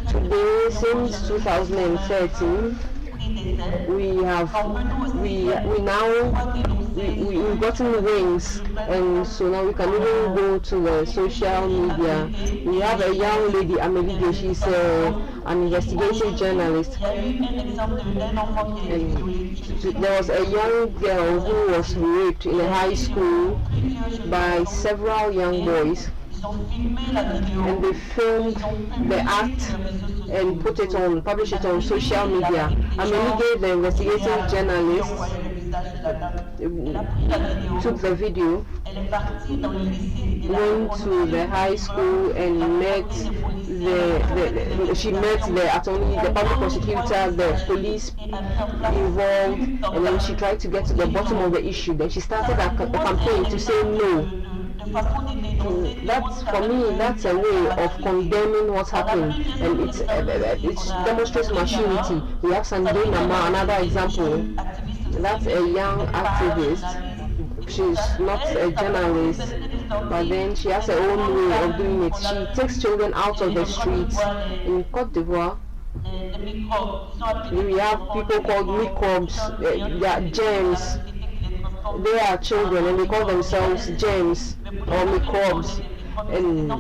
Today, since 2013, we've gotten wings, and so now we can even go to the social media. We have a young lady, Amelie, she's an investigative journalist. And there was a young girl who was raped in a high school by several young boys. And they filmed the act and published it on social media. Amelie, the investigative journalist, took the video, went to the high school and she met the attorney, the public prosecutor, the police involved, and then she tried to get to the bottom of the issue. Then she started a campaign to say no. That's, for me, that's a way of condemning what's happened, and it demonstrates maturity. We have Sanjay Nama, another example. That's a young activist. She's not a journalist, but then she has her own way of doing it. She takes children out of the streets. In Côte d'Ivoire, we have people called microbes, they are germs. They are children and they call themselves germs or microbes, and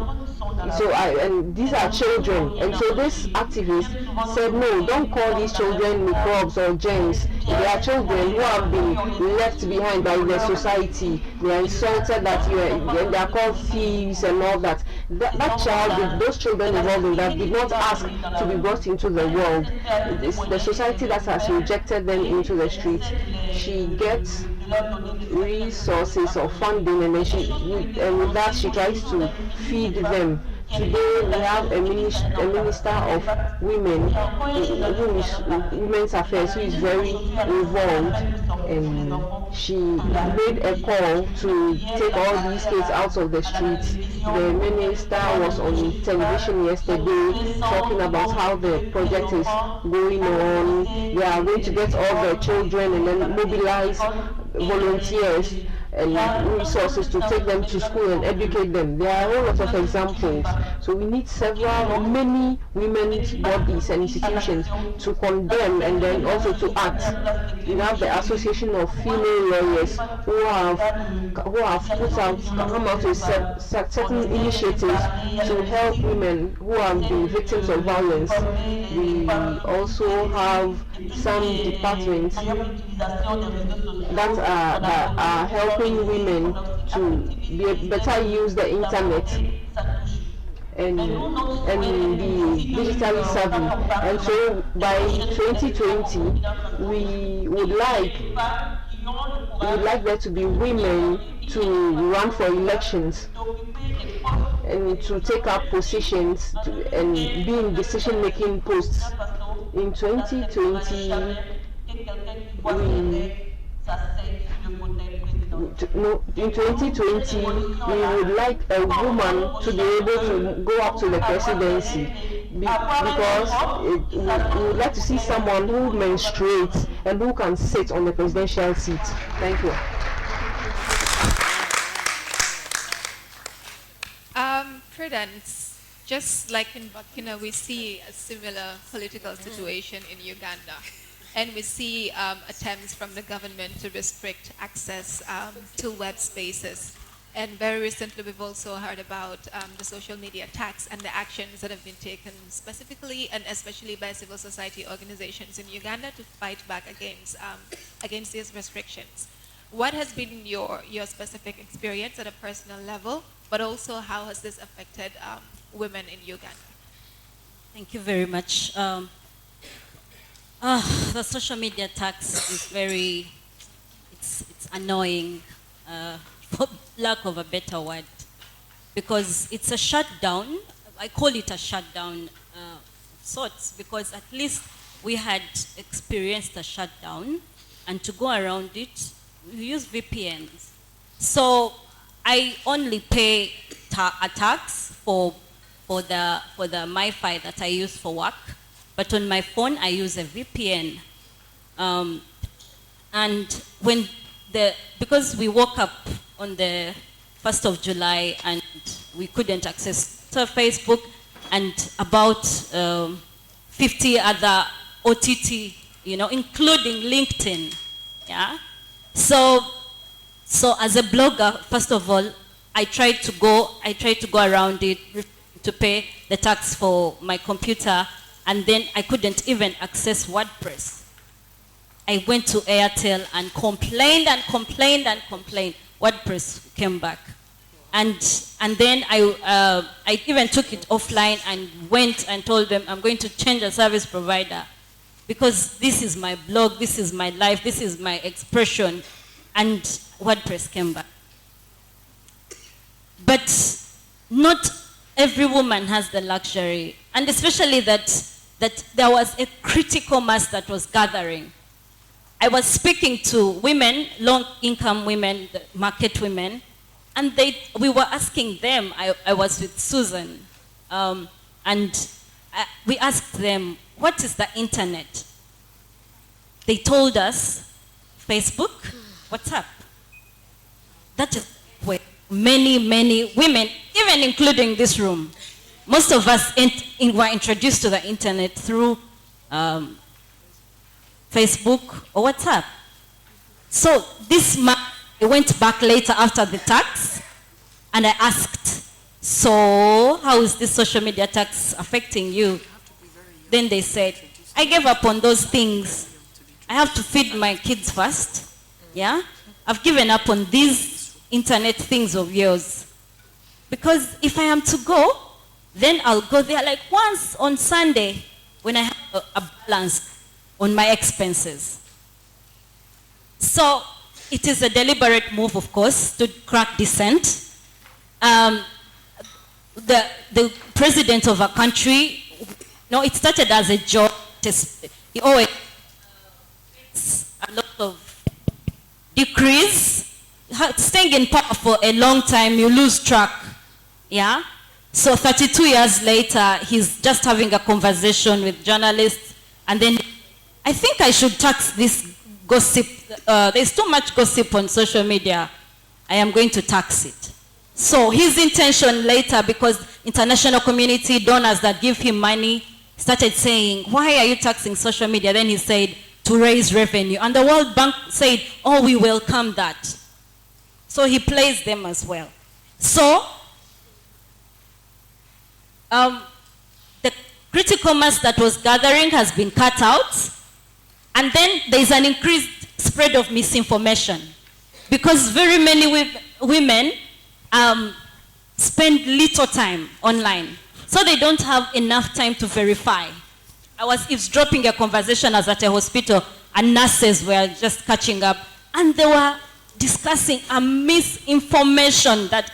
these are children, and so this activist said, no, don't call these children microbes or germs. They are children who have been left behind by the society. They are insulted, that they are called thieves and all that. That child, those children involved in that, did not ask to be brought into the world. It's the society that has rejected them into the streets. She gets resources or funding, and then and with that she tries to feed them. Today we have a minister of women, who is women's affairs, who is very involved, and she made a call to take all these kids out of the streets. The minister was on television yesterday talking about how the project is going on. They are going to get all the children and then mobilize volunteers and resources to take them to school and educate them. There are a whole lot of examples. So we need many women's bodies and institutions to condemn and then also to act. We have the Association of Female Lawyers who have come out with certain initiatives to help women who have been victims of violence. We also have some departments that are helping women to better use the internet and be digitally savvy. And so by 2020 we would like there to be women to run for elections and to take up positions and be in decision-making posts. In 2020, we would like a woman to be able to go up to the presidency because we would like to see someone who menstruates and who can sit on the presidential seat. Thank you. Prudence, just like in Burkina, we see a similar political situation in Uganda. And we see attempts from the government to restrict access to web spaces. And very recently, we've also heard about the social media tax and the actions that have been taken specifically and especially by civil society organizations in Uganda to fight back against these restrictions. What has been your specific experience at a personal level, but also how has this affected women in Uganda? Thank you very much. The social media tax is it's annoying, for lack of a better word, because it's a shutdown. I call it a shutdown of sorts, because at least we had experienced a shutdown, and to go around it, we use VPNs. So I only pay a tax for the MiFi that I use for work. But on my phone, I use a VPN. And because we woke up on the 1st of July and we couldn't access Facebook and about 50 other OTT, including LinkedIn, yeah? So as a blogger, first of all, I tried to go around it to pay the tax for my computer, and then I couldn't even access WordPress. I went to Airtel and complained. WordPress came back. And then I even took it offline and went and told them I'm going to change a service provider because this is my blog, this is my life, this is my expression, and WordPress came back. But not every woman has the luxury, and especially that there was a critical mass that was gathering. I was speaking to women, low-income women, market women, and we were asking them, I was with Susan, and we asked them, what is the internet? They told us, Facebook, WhatsApp. That is where many women, even including this room, most of us were introduced to the internet through Facebook or WhatsApp. So this month, I went back later after the tax, and I asked, so how is this social media tax affecting you? Then they said, I gave up on those things. I have to feed my kids first. Yeah? I've given up on these internet things of yours. Because if I am to go, then I'll go there like once on Sunday when I have a balance on my expenses. So it is a deliberate move, of course, to crack dissent. The president of a country, it started as a joke. He always a lot of decrease. Staying in power for a long time, you lose track. Yeah? So 32 years later, he's just having a conversation with journalists, and then I think I should tax this gossip. There's too much gossip on social media. I am going to tax it. So his intention later, because international community donors that give him money started saying, why are you taxing social media? Then he said, to raise revenue. And the World Bank said, oh, we welcome that. So he plays them as well. So the critical mass that was gathering has been cut out. And then there's an increased spread of misinformation. Because very many women spend little time online. So they don't have enough time to verify. I was eavesdropping a conversation. I was at a hospital and nurses were just catching up. And they were discussing a misinformation that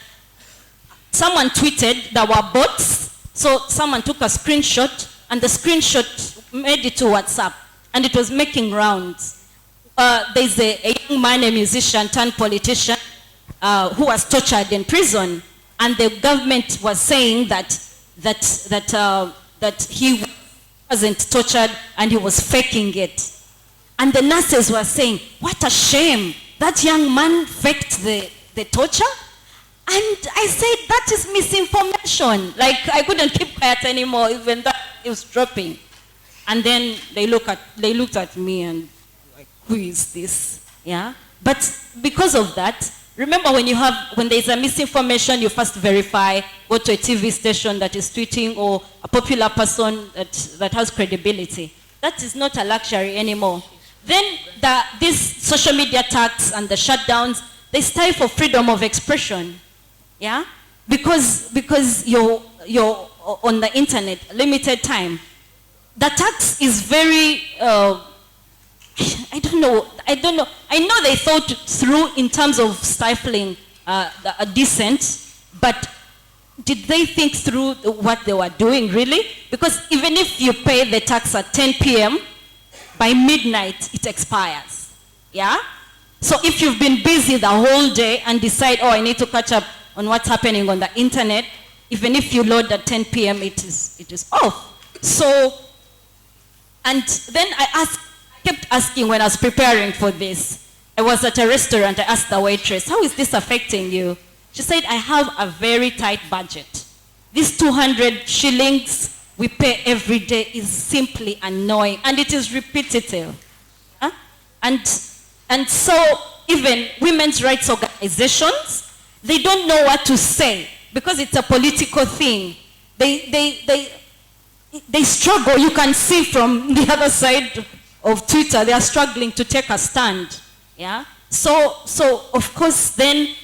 someone tweeted that were bots. So someone took a screenshot and the screenshot made it to WhatsApp. And it was making rounds. There's a young man, a musician turned politician, who was tortured in prison. And the government was saying that he wasn't tortured and he was faking it. And the nurses were saying, what a shame, that young man faked the torture? And I said, that is misinformation. Like, I couldn't keep quiet anymore, even that it was dropping. And then they looked at me and like, who is this? Yeah? But because of that, remember when there's a misinformation, you first verify, go to a TV station that is tweeting or a popular person that has credibility. That is not a luxury anymore. Then these social media tax and the shutdowns, they stifle freedom of expression. Yeah? Because you're on the internet, limited time. The tax is very, I don't know. I know they thought through in terms of stifling a dissent, but did they think through what they were doing, really? Because even if you pay the tax at 10 p.m., by midnight, it expires. Yeah? So if you've been busy the whole day and decide, oh, I need to catch up on what's happening on the internet, even if you load at 10 p.m., it is off. So, and then I kept asking when I was preparing for this. I was at a restaurant, I asked the waitress, how is this affecting you? She said, I have a very tight budget. These 200 shillings we pay every day is simply annoying, and it is repetitive. Huh? And so even women's rights organizations, they don't know what to say because it's a political thing. They struggle. You can see from the other side of Twitter, they are struggling to take a stand. Yeah? So of course, then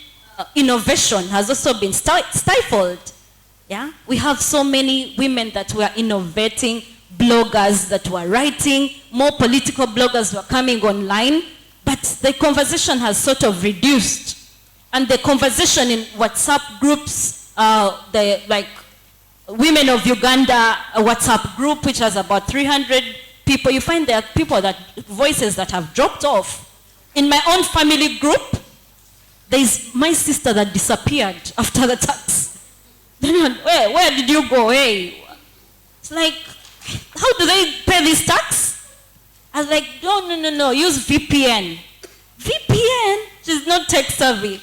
innovation has also been stifled. Yeah? We have so many women that were innovating, bloggers that were writing, more political bloggers were coming online, but the conversation has sort of reduced. And the conversation in WhatsApp groups, like Women of Uganda WhatsApp group, which has about 300 people, you find there are voices that have dropped off. In my own family group, there's my sister that disappeared after the tax. Where did you go? Hey, it's like, how do they pay this tax? I was like, no, use VPN. VPN? She's not tech savvy.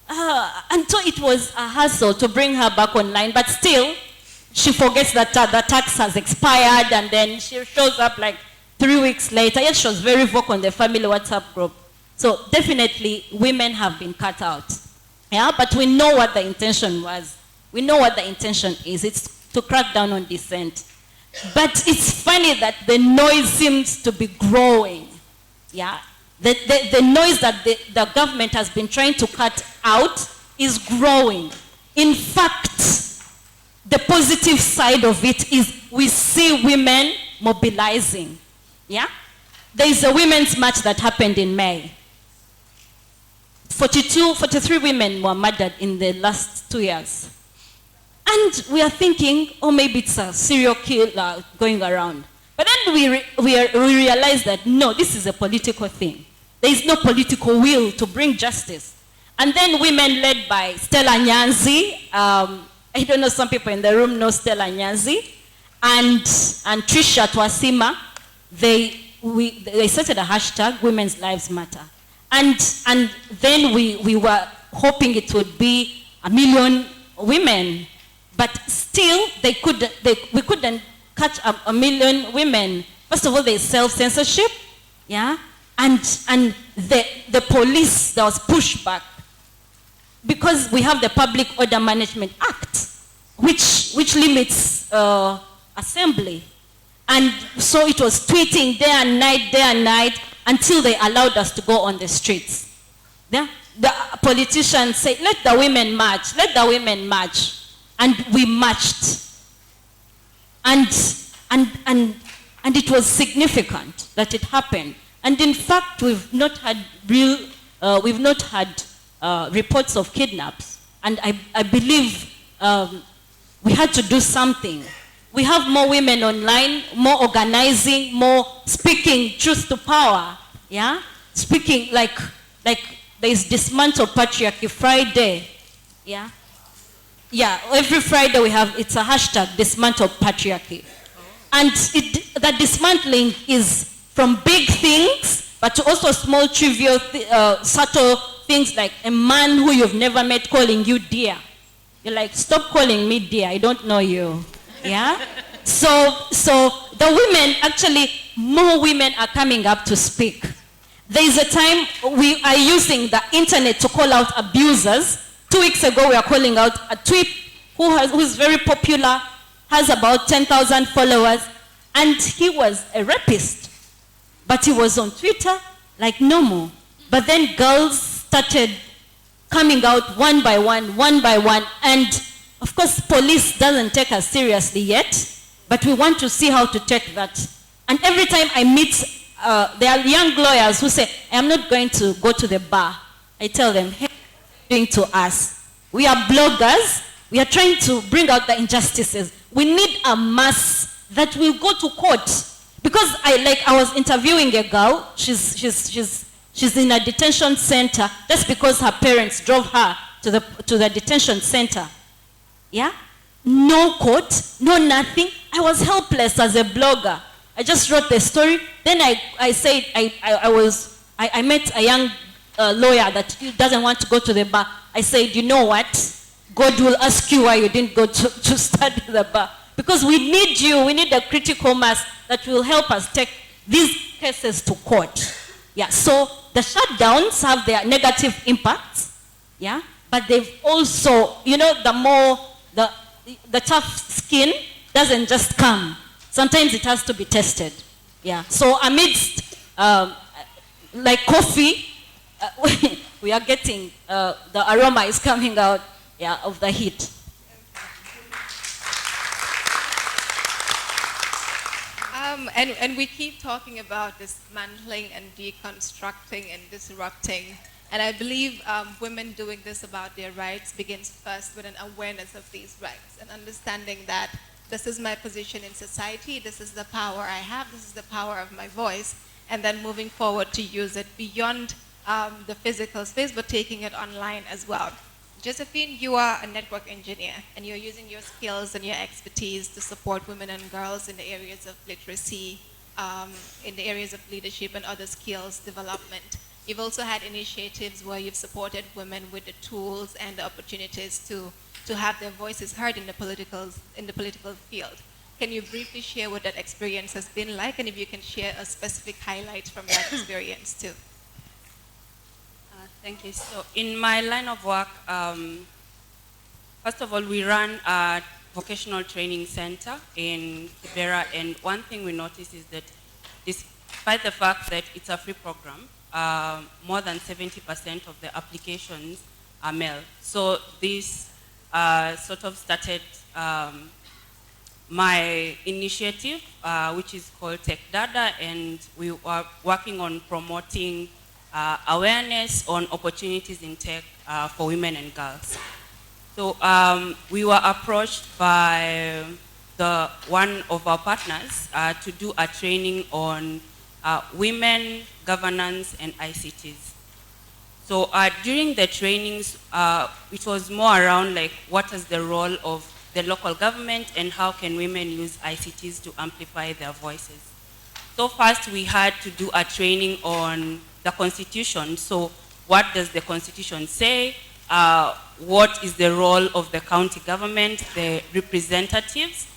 And so it was a hassle to bring her back online, but still, she forgets that the tax has expired, and then she shows up like 3 weeks later. Yes, she was very vocal on the family WhatsApp group. So definitely, women have been cut out. Yeah, but we know what the intention was. We know what the intention is. It's to crack down on dissent. But it's funny that the noise seems to be growing. Yeah? The noise that the government has been trying to cut out is growing. In fact, the positive side of it is we see women mobilizing. Yeah? There is a women's march that happened in May. 43 women were murdered in the last 2 years. And we are thinking, oh, maybe it's a serial killer going around. But then we realize that, no, this is a political thing. There is no political will to bring justice. And then women led by Stella Nyanzi, I don't know, some people in the room know Stella Nyanzi, and Trisha Twasima, they started a hashtag, Women's Lives Matter. And then we were hoping it would be 1 million women, but still we couldn't catch 1 million women. First of all, there's self-censorship, yeah, and the police, there was pushback because we have the Public Order Management Act, which limits assembly. And so it was tweeting day and night, until they allowed us to go on the streets. Yeah? The politicians say, let the women march, let the women march. And we marched. And it was significant that it happened. And in fact, we've not had reports of kidnaps. And I believe we had to do something. We have more women online, more organizing, more speaking truth to power, yeah? Speaking like there's Dismantle Patriarchy Friday, yeah? Yeah, every Friday we have, it's a hashtag, Dismantle Patriarchy. And that dismantling is from big things, but to also small, trivial, subtle things like a man who you've never met calling you dear. You're like, stop calling me dear, I don't know you. Yeah? So the women, actually, more women are coming up to speak. There is a time we are using the internet to call out abusers. 2 weeks ago, we are calling out a tweet who is very popular, has about 10,000 followers, and he was a rapist. But he was on Twitter like normal. But then girls started coming out one by one, and of course, police doesn't take us seriously yet, but we want to see how to take that. And every time I meet, there are young lawyers who say, I'm not going to go to the bar. I tell them, hey, what are you doing to us? We are bloggers. We are trying to bring out the injustices. We need a mass that will go to court. Because I was interviewing a girl, she's in a detention center just because her parents drove her to the detention center. Yeah? No court, no nothing. I was helpless as a blogger. I just wrote the story. Then I said, I met a young lawyer that doesn't want to go to the bar. I said, you know what? God will ask you why you didn't go to study the bar. Because we need you. We need a critical mass that will help us take these cases to court. Yeah, so the shutdowns have their negative impacts. Yeah, but they've also, the tough skin doesn't just come. Sometimes it has to be tested. Yeah. So amidst like coffee, we are getting the aroma is coming out, yeah, of the heat. And we keep talking about dismantling and deconstructing and disrupting. And I believe women doing this about their rights begins first with an awareness of these rights and understanding that this is my position in society, this is the power I have, this is the power of my voice, and then moving forward to use it beyond the physical space, but taking it online as well. Josephine, you are a network engineer, and you're using your skills and your expertise to support women and girls in the areas of literacy, in the areas of leadership and other skills development. You've also had initiatives where you've supported women with the tools and the opportunities to have their voices heard in the political field. Can you briefly share what that experience has been like, and if you can share a specific highlight from that experience too? Thank you. So in my line of work, first of all, we run a vocational training center in Kibera, and one thing we noticed is that despite the fact that it's a free program, more than 70% of the applications are male. So this sort of started my initiative, which is called Tech Dada, and we are working on promoting awareness on opportunities in tech for women and girls. So we were approached by one of our partners to do a training on women, governance, and ICTs. So during the trainings, it was more around like what is the role of the local government and how can women use ICTs to amplify their voices. So first we had to do a training on the Constitution. So what does the Constitution say? what is the role of the county government, the representatives,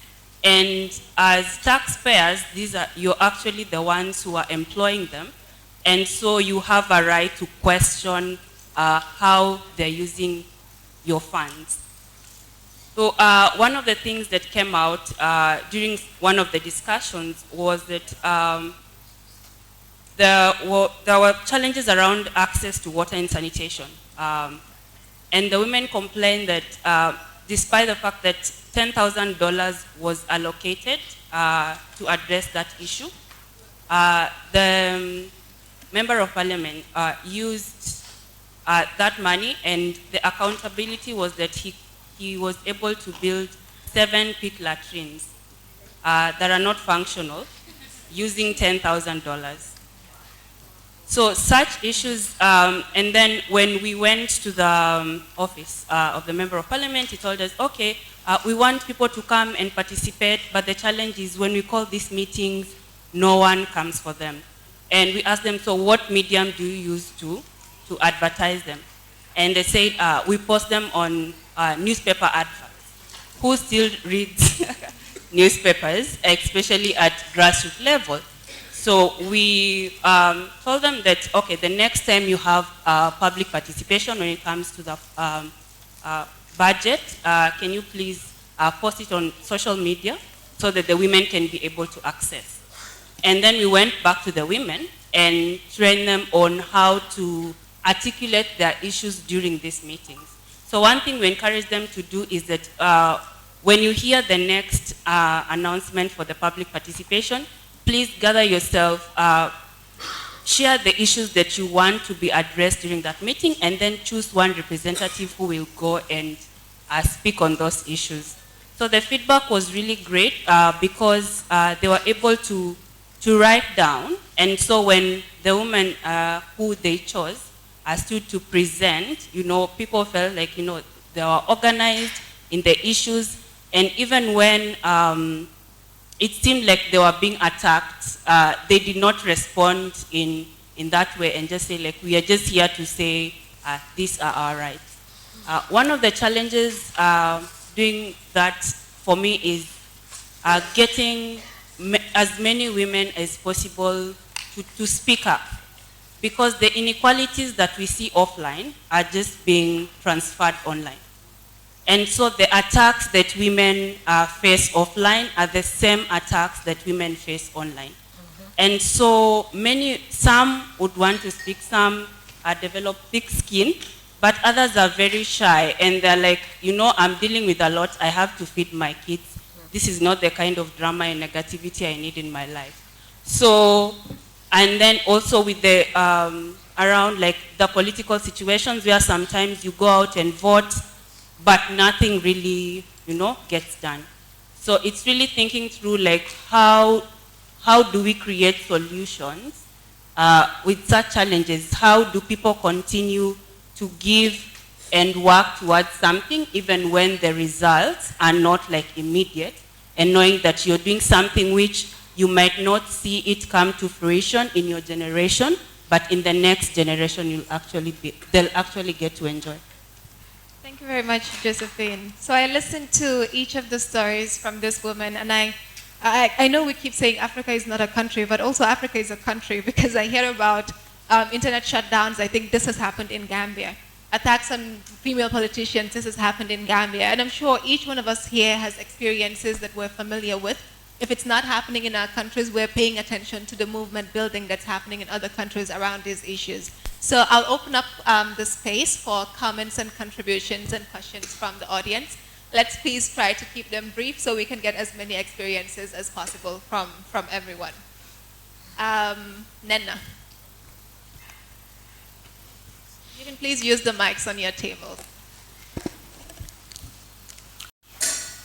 and as taxpayers, you're actually the ones who are employing them, and so you have a right to question how they're using your funds. So one of the things that came out during one of the discussions was that there were challenges around access to water and sanitation. And the women complained that despite the fact that $10,000 was allocated to address that issue, the Member of Parliament used that money, and the accountability was that he was able to build 7 pit latrines that are not functional using $10,000. So such issues, and then when we went to the office of the Member of Parliament, he told us, okay, we want people to come and participate, but the challenge is when we call these meetings, no one comes for them. And we asked them, so what medium do you use to advertise them? And they said, we post them on newspaper adverts. Who still reads newspapers, especially at grassroots level? So we told them that, okay, the next time you have public participation when it comes to the budget, can you please post it on social media so that the women can be able to access? And then we went back to the women and trained them on how to articulate their issues during these meetings. So one thing we encourage them to do is that when you hear the next announcement for the public participation, please gather yourself, share the issues that you want to be addressed during that meeting, and then choose one representative who will go and speak on those issues. So the feedback was really great because they were able to write down, and so when the woman who they chose stood to present, people felt like, they were organized in the issues, and even when it seemed like they were being attacked, they did not respond in that way and just say, like, we are just here to say these are our rights. One of the challenges doing that for me is getting as many women as possible to speak up, because the inequalities that we see offline are just being transferred online. And so the attacks that women face offline are the same attacks that women face online. And so some would want to speak, some develop thick skin, but others are very shy, and they're like, I'm dealing with a lot, I have to feed my kids. This is not the kind of drama and negativity I need in my life. So, and then also with the, around like the political situations where sometimes you go out and vote, but nothing really, gets done. So it's really thinking through like how do we create solutions with such challenges? How do people continue to give and work towards something even when the results are not like immediate, and knowing that you're doing something which you might not see it come to fruition in your generation, but in the next generation they'll actually get to enjoy. Thank you very much, Josephine. So I listened to each of the stories from this woman, and I know we keep saying Africa is not a country, but also Africa is a country, because I hear about internet shutdowns. I think this has happened in Gambia. Attacks on female politicians, this has happened in Gambia. And I'm sure each one of us here has experiences that we're familiar with. If it's not happening in our countries, we're paying attention to the movement building that's happening in other countries around these issues. So I'll open up the space for comments and contributions and questions from the audience. Let's please try to keep them brief so we can get as many experiences as possible from everyone. Nenna. You can please use the mics on your table.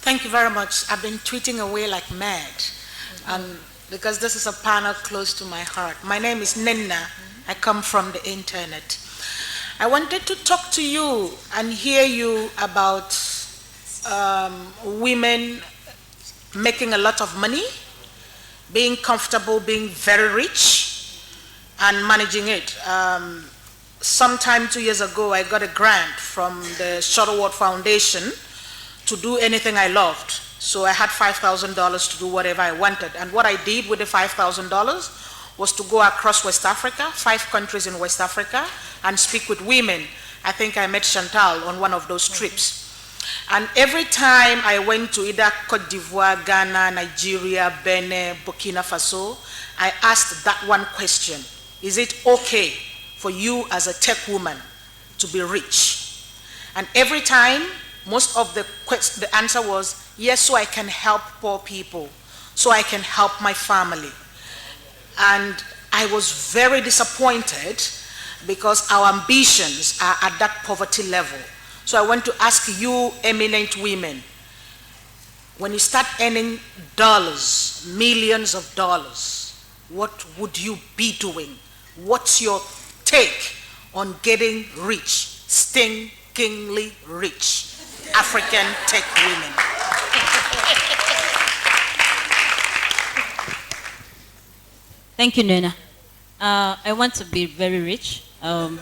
Thank you very much. I've been tweeting away like mad, because this is a panel close to my heart. My name is Nenna. I come from the internet. I wanted to talk to you and hear you about women making a lot of money, being comfortable, being very rich, and managing it. sometime 2 years ago, I got a grant from the Shuttleworth Foundation to do anything I loved. So I had $5,000 to do whatever I wanted. And what I did with the $5,000 was to go across West Africa, 5 countries in West Africa, and speak with women. I think I met Chantal on one of those trips. And every time I went to either Cote d'Ivoire, Ghana, Nigeria, Benin, Burkina Faso, I asked that one question: is it okay for you as a tech woman to be rich? And every time, most of the answer was, yes, so I can help poor people, so I can help my family. And I was very disappointed because our ambitions are at that poverty level. So I want to ask you, eminent women, when you start earning dollars, millions of dollars, what would you be doing? What's your take on getting rich, stinkingly rich African tech women? Thank you, Nena. I want to be very rich. I'm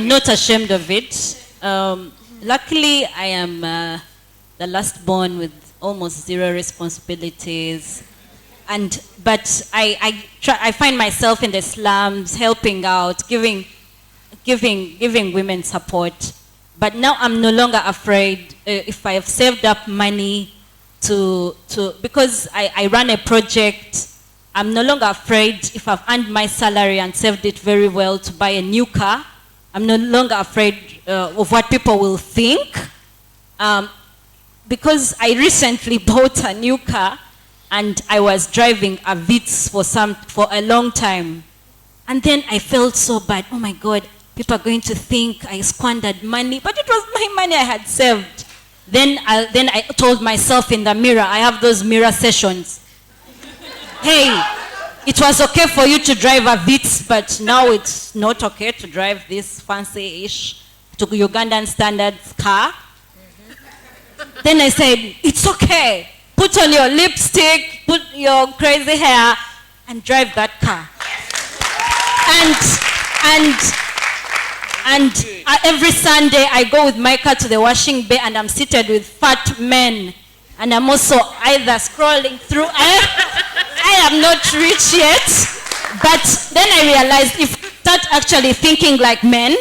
not ashamed of it. Luckily, I am the last born with almost zero responsibilities. But I find myself in the slums, helping out, giving women support. But now I'm no longer afraid if I have saved up money because I run a project. I'm no longer afraid if I've earned my salary and saved it very well to buy a new car. I'm no longer afraid of what people will think. Because I recently bought a new car and I was driving a Vitz for a long time. And then I felt so bad. Oh my God, people are going to think I squandered money, but it was my money I had saved. Then I told myself in the mirror, I have those mirror sessions. Hey, it was okay for you to drive a Vitz, but now it's not okay to drive this fancy-ish, to Ugandan standards car. Then I said, it's okay. Put on your lipstick, put your crazy hair, and drive that car. And every Sunday, I go with my car to the washing bay, and I'm seated with fat men. And I'm also either scrolling through. I am not rich yet, but then I realized if you start actually thinking like men,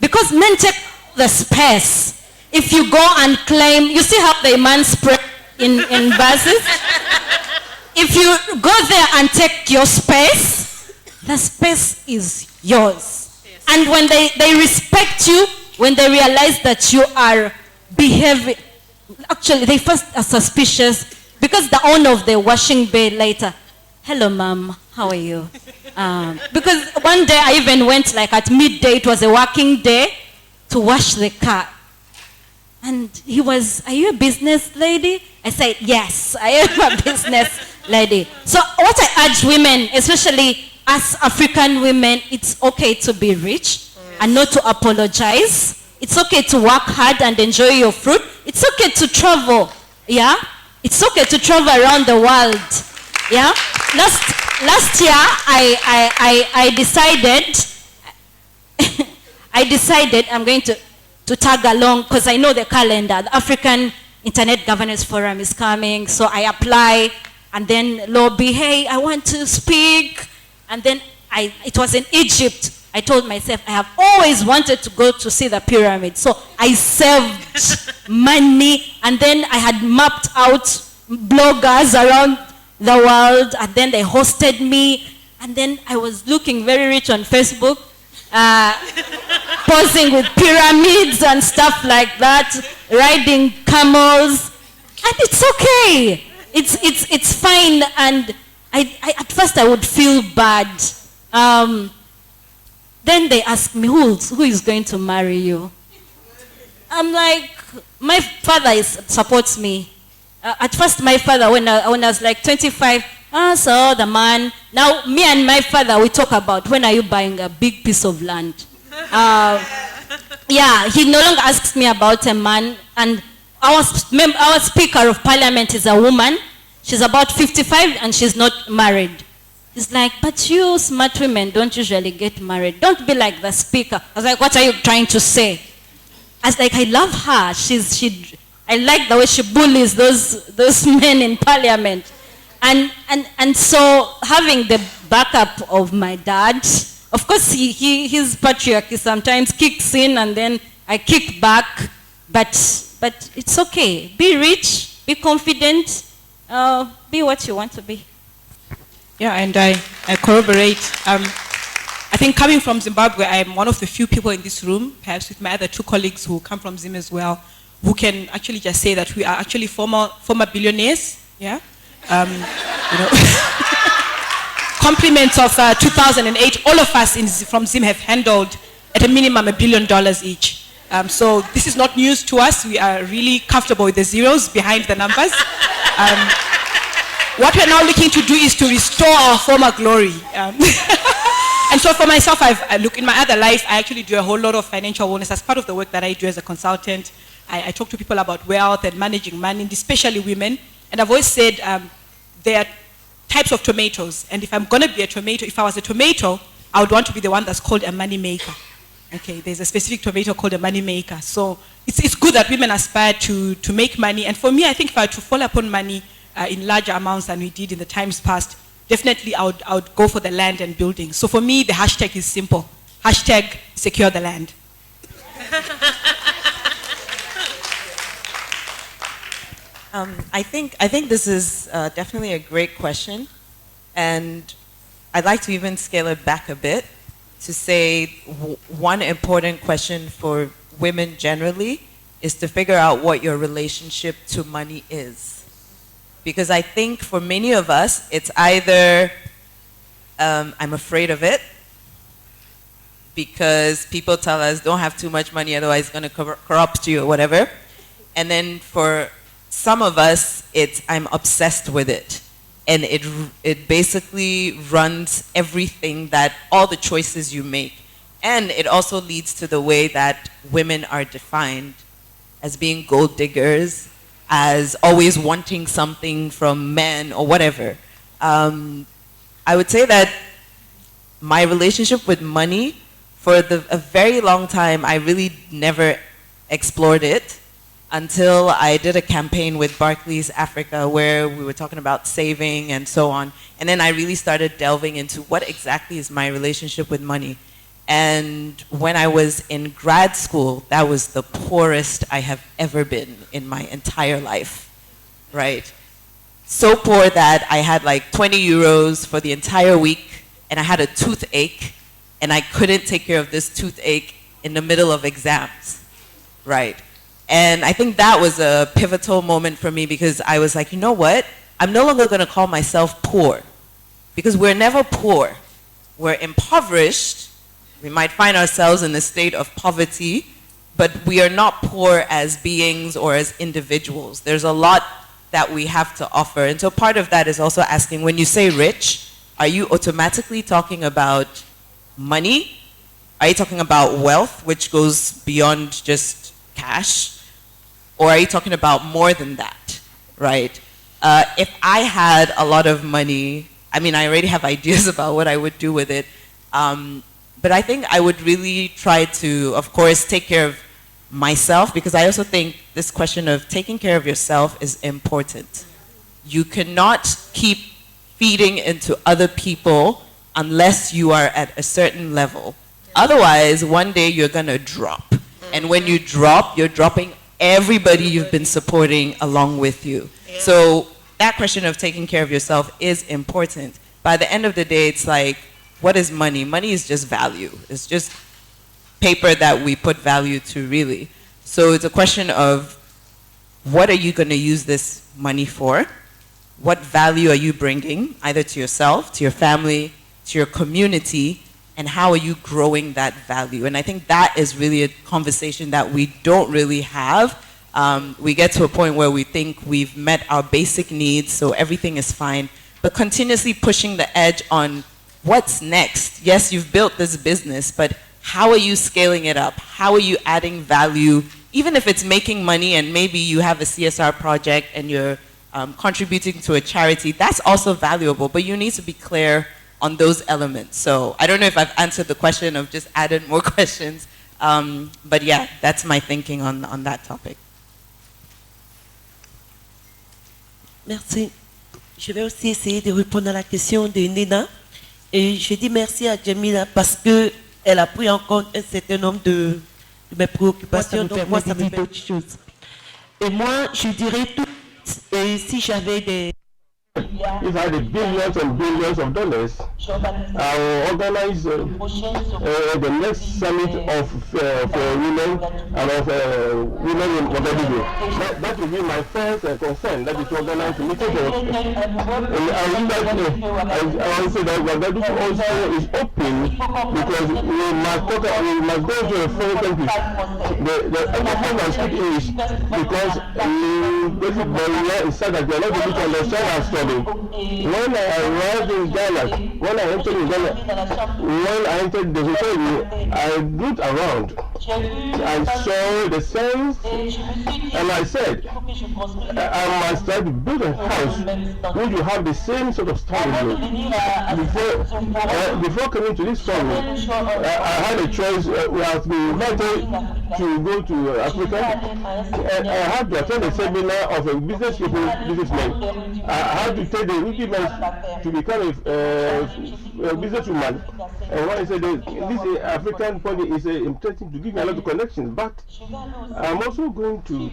because men take the space. If you go and claim, you see how the man spread in buses? If you go there and take your space, the space is yours. Yes. And when they respect you, when they realize that you are behaving, actually they first are suspicious because the owner of the washing bay later, hello ma'am, how are you? Because one day I even went like at midday, it was a working day, to wash the car. And he was, are you a business lady? I said, yes, I am a business lady. So what I urge women, especially as African women, it's okay to be rich and not to apologize. It's okay to work hard and enjoy your fruit. It's okay to travel, yeah? It's okay to travel around the world, yeah? Last year, I decided I'm going to tag along because I know the calendar. The African Internet Governance Forum is coming, so I apply and then lobby, hey, I want to speak. And then it was in Egypt. I told myself, I have always wanted to go to see the pyramid. So I saved money, and then I had mapped out bloggers around the world, and then they hosted me, and then I was looking very rich on Facebook, posing with pyramids and stuff like that, riding camels, and it's okay. It's fine, and at first I would feel bad. Then they ask me, who is going to marry you? I'm like, my father supports me. At first, my father, when I was like 25, so the man. Now, me and my father, we talk about when are you buying a big piece of land. Yeah, he no longer asks me about a man. And our Speaker of Parliament is a woman. She's about 55 and she's not married. He's like, but you smart women don't usually get married. Don't be like the speaker. I was like, what are you trying to say? I was like, I love her. I like the way she bullies those men in parliament. And so having the backup of my dad, of course his patriarchy sometimes kicks in and then I kick back, but it's okay. Be rich, be confident, be what you want to be. Yeah, and I corroborate. I think coming from Zimbabwe, I am one of the few people in this room, perhaps with my other two colleagues who come from Zim as well, who can actually just say that we are actually former billionaires. Yeah, you know. Compliments of 2008, all of us from Zim have handled at a minimum $1 billion each. So this is not news to us. We are really comfortable with the zeros behind the numbers. What we're now looking to do is to restore our former glory. And so for myself, look, in my other life, I actually do a whole lot of financial wellness as part of the work that I do as a consultant. I talk to people about wealth and managing money, especially women. And I've always said there are types of tomatoes. And if I'm going to be a tomato, if I was a tomato, I would want to be the one that's called a money maker. Okay, there's a specific tomato called a money maker. So it's good that women aspire to make money. And for me, I think if I were to fall upon money in larger amounts than we did in the times past, definitely I would go for the land and building. So for me, the hashtag is simple. Hashtag secure the land. I think this is definitely a great question. And I'd like to even scale it back a bit to say one important question for women generally is to figure out what your relationship to money is. Because I think for many of us, it's either I'm afraid of it because people tell us don't have too much money, otherwise it's going to corrupt you or whatever. And then for some of us, it's I'm obsessed with it. And it basically runs everything that, all the choices you make. And it also leads to the way that women are defined as being gold diggers, as always wanting something from men or whatever. I would say that my relationship with money, for a very long time, I really never explored it until I did a campaign with Barclays Africa where we were talking about saving and so on. And then I really started delving into what exactly is my relationship with money. And when I was in grad school, that was the poorest I have ever been in my entire life, right? So poor that I had like 20 euros for the entire week, and I had a toothache, and I couldn't take care of this toothache in the middle of exams, right? And I think that was a pivotal moment for me because I was like, you know what? I'm no longer going to call myself poor because we're never poor. We're impoverished. We might find ourselves in a state of poverty, but we are not poor as beings or as individuals. There's a lot that we have to offer. And so part of that is also asking, when you say rich, are you automatically talking about money? Are you talking about wealth, which goes beyond just cash? Or are you talking about more than that, right? If I had a lot of money, I mean, I already have ideas about what I would do with it. But I think I would really try to, of course, take care of myself, because I also think this question of taking care of yourself is important. You cannot keep feeding into other people unless you are at a certain level. Otherwise, one day you're going to drop. And when you drop, you're dropping everybody you've been supporting along with you. Yeah. So that question of taking care of yourself is important. By the end of the day, it's like, what is money? Money is just value. It's just paper that we put value to, really. So it's a question of, what are you going to use this money for? What value are you bringing, either to yourself, to your family, to your community, and how are you growing that value? And I think that is really a conversation that we don't really have. We get to a point where we think we've met our basic needs, so everything is fine, but continuously pushing the edge on what's next. Yes, you've built this business, but how are you scaling it up? How are you adding value? Even if it's making money and maybe you have a CSR project and you're contributing to a charity, that's also valuable, but you need to be clear on those elements. So I don't know if I've answered the question of just added more questions, but yeah, that's my thinking on that topic. Merci. Je vais aussi essayer de répondre à la question de Nena. Et je dis merci à Jemila parce qu'elle a pris en compte un certain nombre de mes préoccupations. Donc moi, ça me fait autre chose. Et moi, je dirais tout. Et si j'avais des... If I had billions and billions of dollars, I will organize the next summit of women and of women in Moderator. That will be my first concern. That is to organize a meeting. And I would like I will say that Moderator also is open because we must go to a foreign country. The everyone must speak English because basic barrier is that they are not able to understand our story. When I arrived in Ghana, when I entered the hotel, I looked around. I saw the signs, and I said, I must try to build a house where you have the same sort of style. Before coming to this summit, I had a choice. We have been invited to go to Africa, and I had to attend a seminar of a businessman. I had to take the requirements to become a businesswoman. And when I said this African point is interesting to give me a lot of connections, but I'm also going to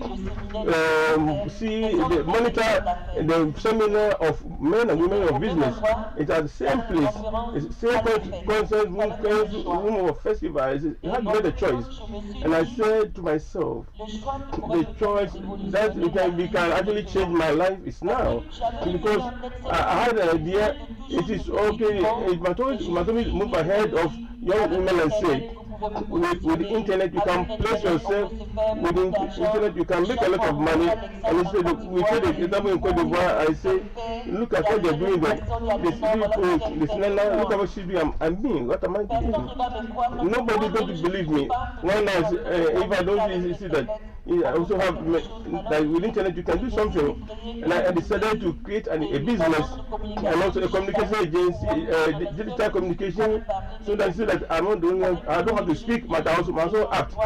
monitor the seminar of men and women of business. It's at the same place, it's the same concert room of festival. You have to make a choice. And I said to myself, the choice that we can actually change my life is now. Because I had an idea, it is okay, it must always move ahead of young women and say, with the internet you can place yourself, with the internet you can make a lot of money. And instead, we take the example in Cote d'Ivoire, I say, look at what they're doing there. This Nana, look at what she's doing. I'm being, what am I doing? Nobody's going to believe me. When if I don't see that, I also have, like with internet you can do something. And I decided to create a business and also a communication agency, digital communication, so that I don't have to speak, but I also act.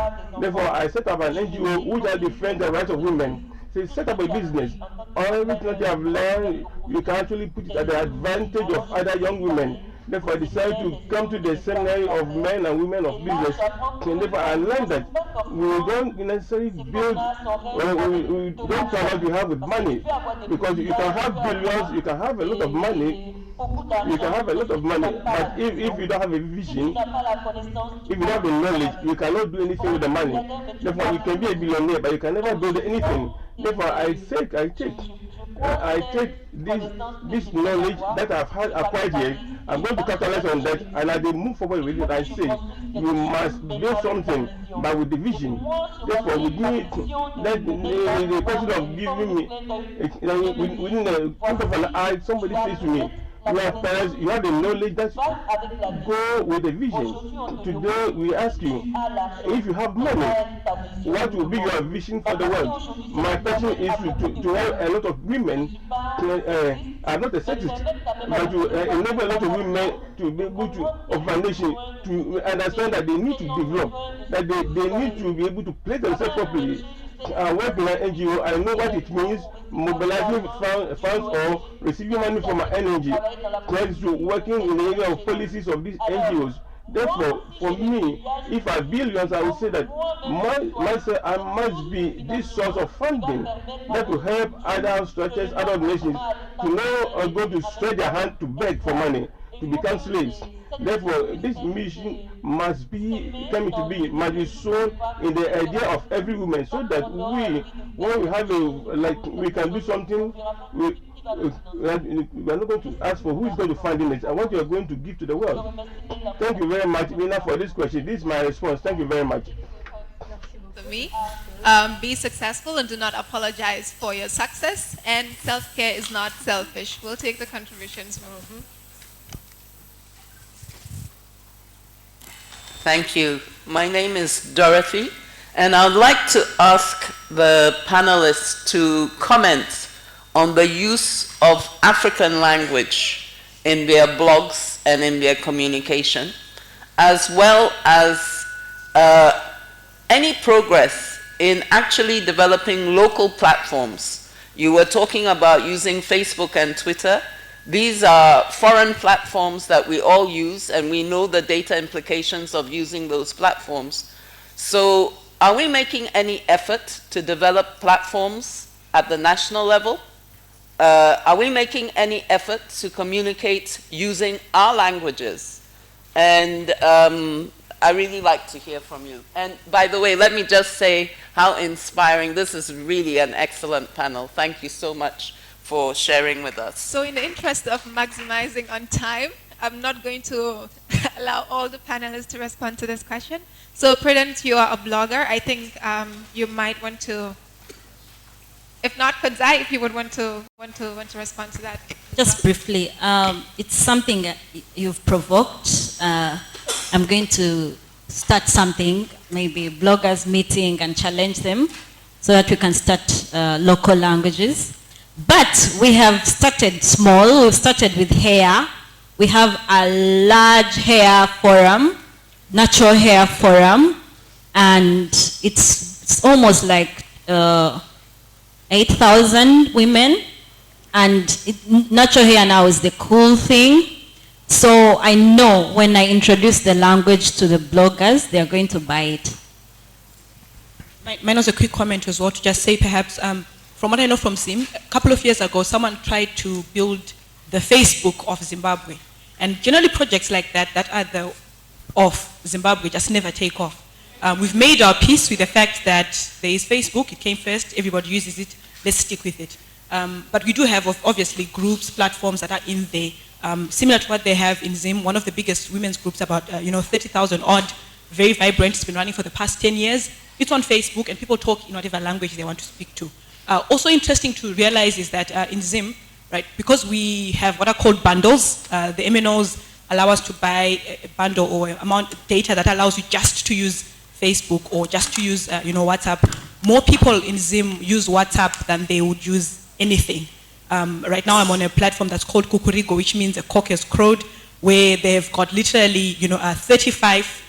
Therefore, I set up an NGO which are defend the rights of women. So set up a business. Everything that you have learned, you can actually put it at the advantage of other young women. Therefore, I decided to come to the seminary of men and women of business. And therefore, I learned that we don't necessarily build, we don't try what we have with money. Because you can have billions, you can have a lot of money, but if you don't have a vision, if you don't have the knowledge, you cannot do anything with the money. Therefore, you can be a billionaire, but you can never build anything. Therefore, I take this knowledge that I've acquired here. I'm going to capitalize on that, and as they move forward with it, I say you must build something, but with the vision. Therefore, with me, the question of giving me within the point of an eye, somebody says to me, you have parents, you have the knowledge, that go with the vision. Today we ask you, if you have money, what will be your vision for the world? My passion is to help a lot of women, I'm not a sexist, but to enable a lot of women to be able to, of our nation, to understand that they need to develop, that they need to be able to play themselves properly. I work in an NGO, I know what it means, mobilizing funds or receiving money from an energy, trying to working in the area of policies of these NGOs. Therefore, for me, if I have billions, I would say that myself, I must be this source of funding that will help other structures, other nations to know go to stretch their hand to beg for money, to become slaves. Therefore, this mission must be coming to be, must be shown in the idea of every woman, so that when we have we can do something. We are not going to ask for who is going to fund it and what you are going to give to the world. Thank you very much, Nina, for this question. This is my response. Thank you very much. For me, be successful and do not apologize for your success. And self-care is not selfish. We'll take the contributions. Thank you. My name is Dorothy, and I'd like to ask the panelists to comment on the use of African language in their blogs and in their communication, as well as any progress in actually developing local platforms. You were talking about using Facebook and Twitter. These are foreign platforms that we all use, and we know the data implications of using those platforms. So are we making any effort to develop platforms at the national level? Are we making any effort to communicate using our languages? And I really like to hear from you. And by the way, let me just say how inspiring. This is really an excellent panel. Thank you so much for sharing with us. So in the interest of maximizing on time, I'm not going to allow all the panelists to respond to this question. So Prudence, you are a blogger. I think you might want to, if not Kudzai, if you would want to respond to that. Just briefly, it's something that you've provoked. I'm going to start something, maybe bloggers meeting and challenge them so that we can start local languages. But we have started small. We've started with hair. We have a large hair forum, natural hair forum, and it's almost like 8,000 women. And natural hair now is the cool thing. So I know when I introduce the language to the bloggers, they're going to buy it. Mine was a quick comment as well, to just say perhaps, from what I know from Zim, a couple of years ago, someone tried to build the Facebook of Zimbabwe. And generally projects like that, that are the of Zimbabwe, just never take off. We've made our peace with the fact that there is Facebook, it came first, everybody uses it, let's stick with it. But we do have, obviously, groups, platforms that are in there, similar to what they have in Zim, one of the biggest women's groups, about 30,000 odd, very vibrant, it's been running for the past 10 years. It's on Facebook, and people talk in whatever language they want to speak to. Also interesting to realize is that in Zim, right, because we have what are called bundles, the MNOs allow us to buy a bundle or amount of data that allows you just to use Facebook or just to use WhatsApp. More people in Zim use WhatsApp than they would use anything. Right now I'm on a platform that's called Kukurigo, which means a cock has crowed, where they've got literally 35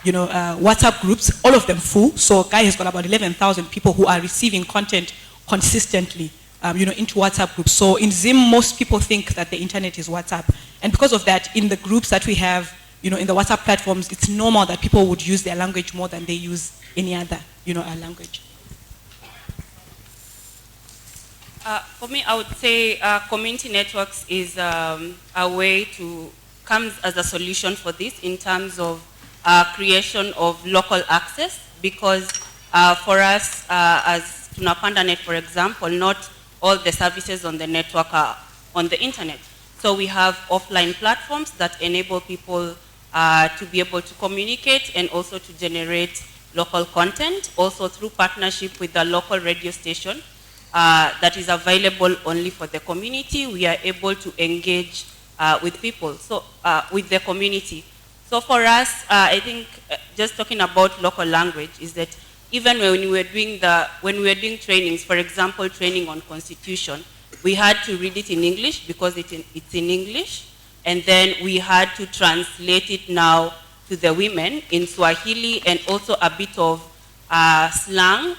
WhatsApp groups, all of them full. So Guy has got about 11,000 people who are receiving content consistently into WhatsApp groups. So in Zim, most people think that the internet is WhatsApp. And because of that, in the groups that we have, in the WhatsApp platforms, it's normal that people would use their language more than they use any other, language. For me, I would say community networks is a way to come as a solution for this in terms of creation of local access, because for us as TunapandaNET, for example, not all the services on the network are on the internet. So we have offline platforms that enable people to be able to communicate and also to generate local content, also through partnership with the local radio station that is available only for the community. We are able to engage with people, so with the community. So for us, I think just talking about local language is that even when we were doing trainings, for example, training on constitution, we had to read it in English because it's in English, and then we had to translate it now to the women in Swahili and also a bit of slang,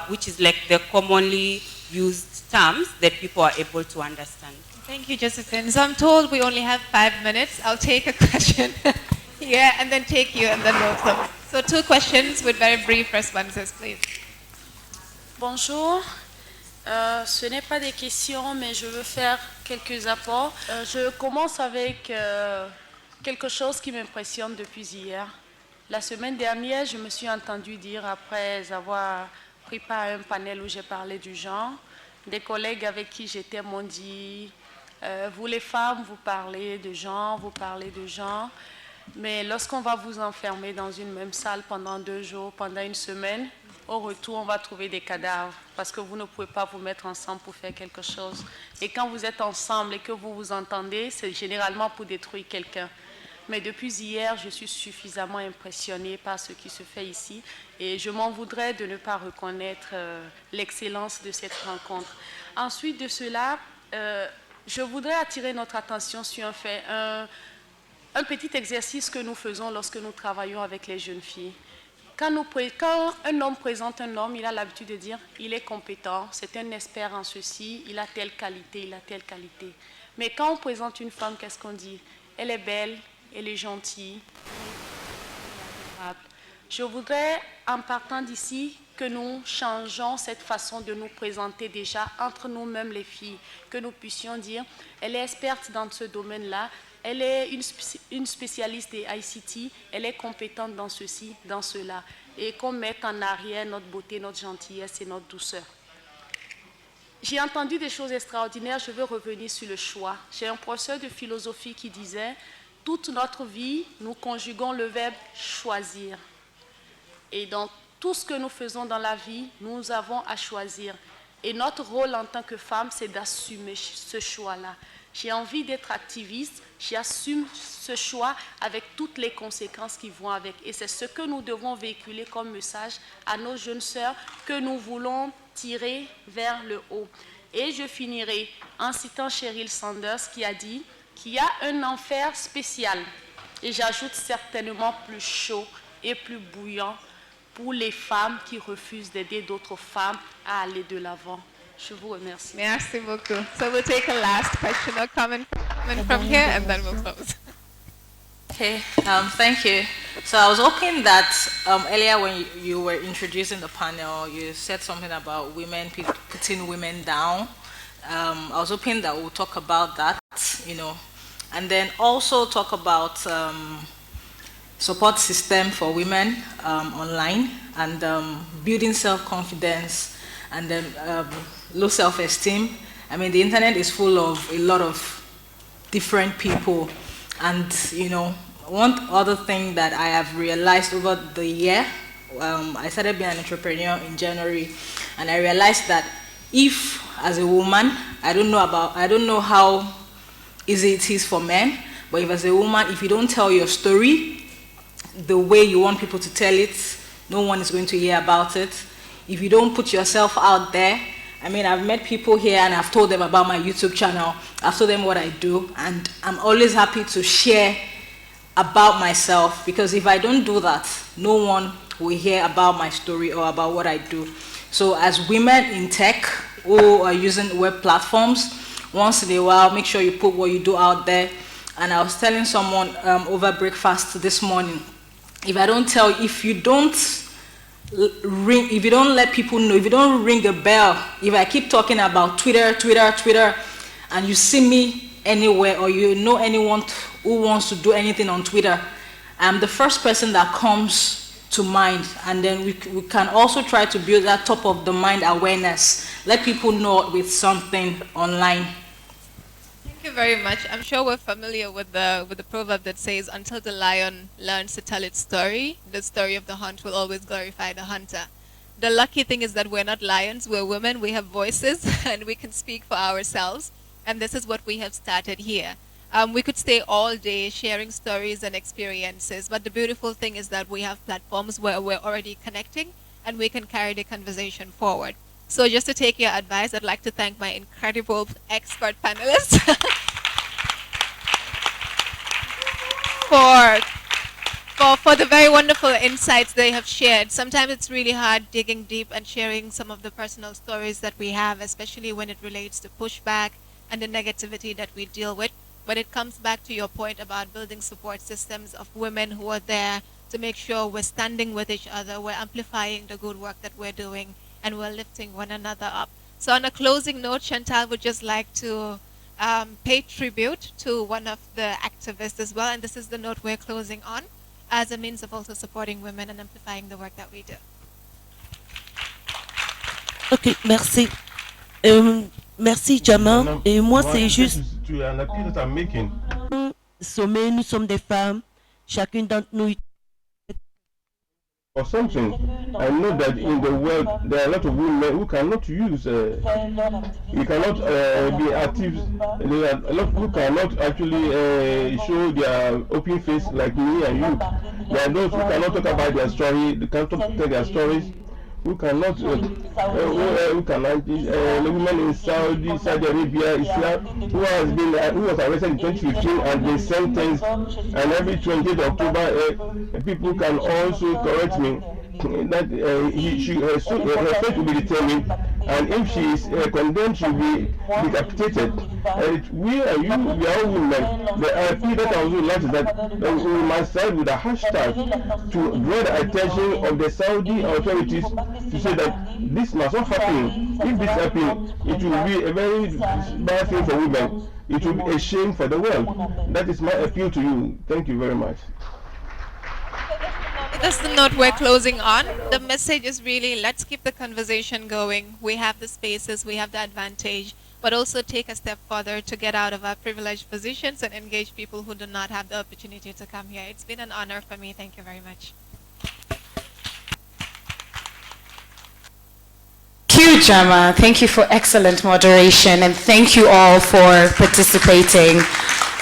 which is like the commonly used terms that people are able to understand. Thank you, Josephine. So I'm told we only have 5 minutes. I'll take a question here and then take you and then we'll close. So 2 questions with very brief responses, please. Bonjour. Ce n'est pas des questions, mais je veux faire quelques apports. Je commence avec quelque chose qui m'impressionne depuis hier. La semaine dernière, je me suis entendue dire, après avoir pris part à un panel où j'ai parlé du genre, des collègues avec qui j'étais m'ont dit, vous les femmes, vous parlez de genre, mais lorsqu'on va vous enfermer dans une même salle pendant 2 jours, pendant une semaine, au retour, on va trouver des cadavres parce que vous ne pouvez pas vous mettre ensemble pour faire quelque chose. Et quand vous êtes ensemble et que vous vous entendez, c'est généralement pour détruire quelqu'un. Mais depuis hier, je suis suffisamment impressionnée par ce qui se fait ici et je m'en voudrais de ne pas reconnaître l'excellence de cette rencontre. Ensuite de cela, Je voudrais attirer notre attention sur un fait, un petit exercice que nous faisons lorsque nous travaillons avec les jeunes filles. Quand un homme présente un homme, il a l'habitude de dire « il est compétent, c'est un expert en ceci, il a telle qualité, il a telle qualité ». Mais quand on présente une femme, qu'est-ce qu'on dit? Elle est belle, elle est gentille. Je voudrais, en partant d'ici, que nous changeons cette façon de nous présenter déjà entre nous-mêmes les filles, que nous puissions dire « elle est experte dans ce domaine-là, elle est une spécialiste des ICT, elle est compétente dans ceci, dans cela. » Et qu'on mette en arrière notre beauté, notre gentillesse et notre douceur. J'ai entendu des choses extraordinaires, je veux revenir sur le choix. J'ai un professeur de philosophie qui disait « toute notre vie, nous conjuguons le verbe « choisir ». Et donc, tout ce que nous faisons dans la vie, nous avons à choisir. Et notre rôle en tant que femme, c'est d'assumer ce choix-là. J'ai envie d'être activiste, j'assume ce choix avec toutes les conséquences qui vont avec. Et c'est ce que nous devons véhiculer comme message à nos jeunes sœurs que nous voulons tirer vers le haut. Et je finirai en citant Sheryl Sanders qui a dit qu'il y a un enfer spécial, et j'ajoute certainement plus chaud et plus bouillant, pour les femmes qui refusent d'aider d'autres femmes à aller de l'avant. Je vous remercie. Merci beaucoup. So we'll take a last question or comment from here and then we'll close. Okay, thank you. So I was hoping that earlier when you were introducing the panel, you said something about women, putting women down. I was hoping that we'll talk about that, you know, and then also talk about support system for women online and building self-confidence and then low self-esteem. I mean, the internet is full of a lot of different people, and you know, one other thing that I have realized over the year, I started being an entrepreneur in January, and I realized that if, as a woman, I don't know how easy it is for men, but if as a woman, if you don't tell your story the way you want people to tell it, no one is going to hear about it. If you don't put yourself out there, I mean, I've met people here and I've told them about my YouTube channel, I've told them what I do, and I'm always happy to share about myself, because if I don't do that, no one will hear about my story or about what I do. So as women in tech who are using web platforms, once in a while, make sure you put what you do out there. And I was telling someone over breakfast this morning, if you don't let people know, if you don't ring the bell, if I keep talking about Twitter, and you see me anywhere, or you know anyone who wants to do anything on Twitter, I'm the first person that comes to mind. And then we can also try to build that top of the mind awareness, let people know with something online. Thank you very much. I'm sure we're familiar with the proverb that says, until the lion learns to tell its story, the story of the hunt will always glorify the hunter. The lucky thing is that we're not lions, we're women, we have voices, and we can speak for ourselves. And this is what we have started here. We could stay all day sharing stories and experiences, but the beautiful thing is that we have platforms where we're already connecting and we can carry the conversation forward. So just to take your advice, I'd like to thank my incredible expert panelists for the very wonderful insights they have shared. Sometimes it's really hard digging deep and sharing some of the personal stories that we have, especially when it relates to pushback and the negativity that we deal with. But it comes back to your point about building support systems of women who are there to make sure we're standing with each other, we're amplifying the good work that we're doing, and we're lifting one another up. So on a closing note, Chantal would just like to pay tribute to one of the activists as well, and this is the note we're closing on, as a means of also supporting women and amplifying the work that we do. Ok, merci. Merci Jama. Et moi c'est juste sommet, nous sommes des femmes, chacune d'entre nous. Or something. I know that in the world there are a lot of women who cannot use, you cannot be active. There are a lot who cannot actually show their open face like me and you. There are those who cannot talk about their story, they can't tell their stories. who cannot, the women in Saudi Arabia, Islam, who was arrested in 2015 and been sentenced, and every 28th October, people can also correct me that her fate will be determined, and if she is condemned, she will be decapitated. We are all women. The IP that I would like is that we must start with a hashtag to draw the attention of the Saudi authorities to say that this must not happen. If this happens, it will be a very bad thing for women. It will be a shame for the world. That is my appeal to you. Thank you very much. That's the note we're closing on. The message is really, let's keep the conversation going. We have the spaces, we have the advantage, but also take a step further to get out of our privileged positions and engage people who do not have the opportunity to come here. It's been an honor for me. Thank you very much. Thank you, Jama. Thank you for excellent moderation, and thank you all for participating.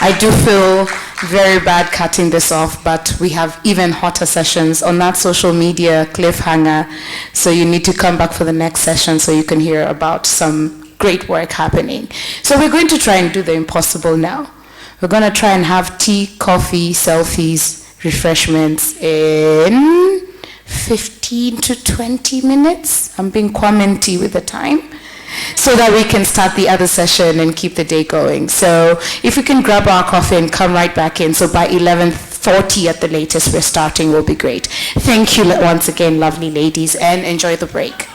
I do feel very bad cutting this off, but we have even hotter sessions on that social media cliffhanger, so you need to come back for the next session so you can hear about some great work happening. So we're going to try and do the impossible now. We're going to try and have tea, coffee, selfies, refreshments in 15 to 20 minutes. I'm being commenty with the time, so that we can start the other session and keep the day going. So if we can grab our coffee and come right back in, so by 11:40 at the latest we're starting, will be great. Thank you once again, lovely ladies, and enjoy the break.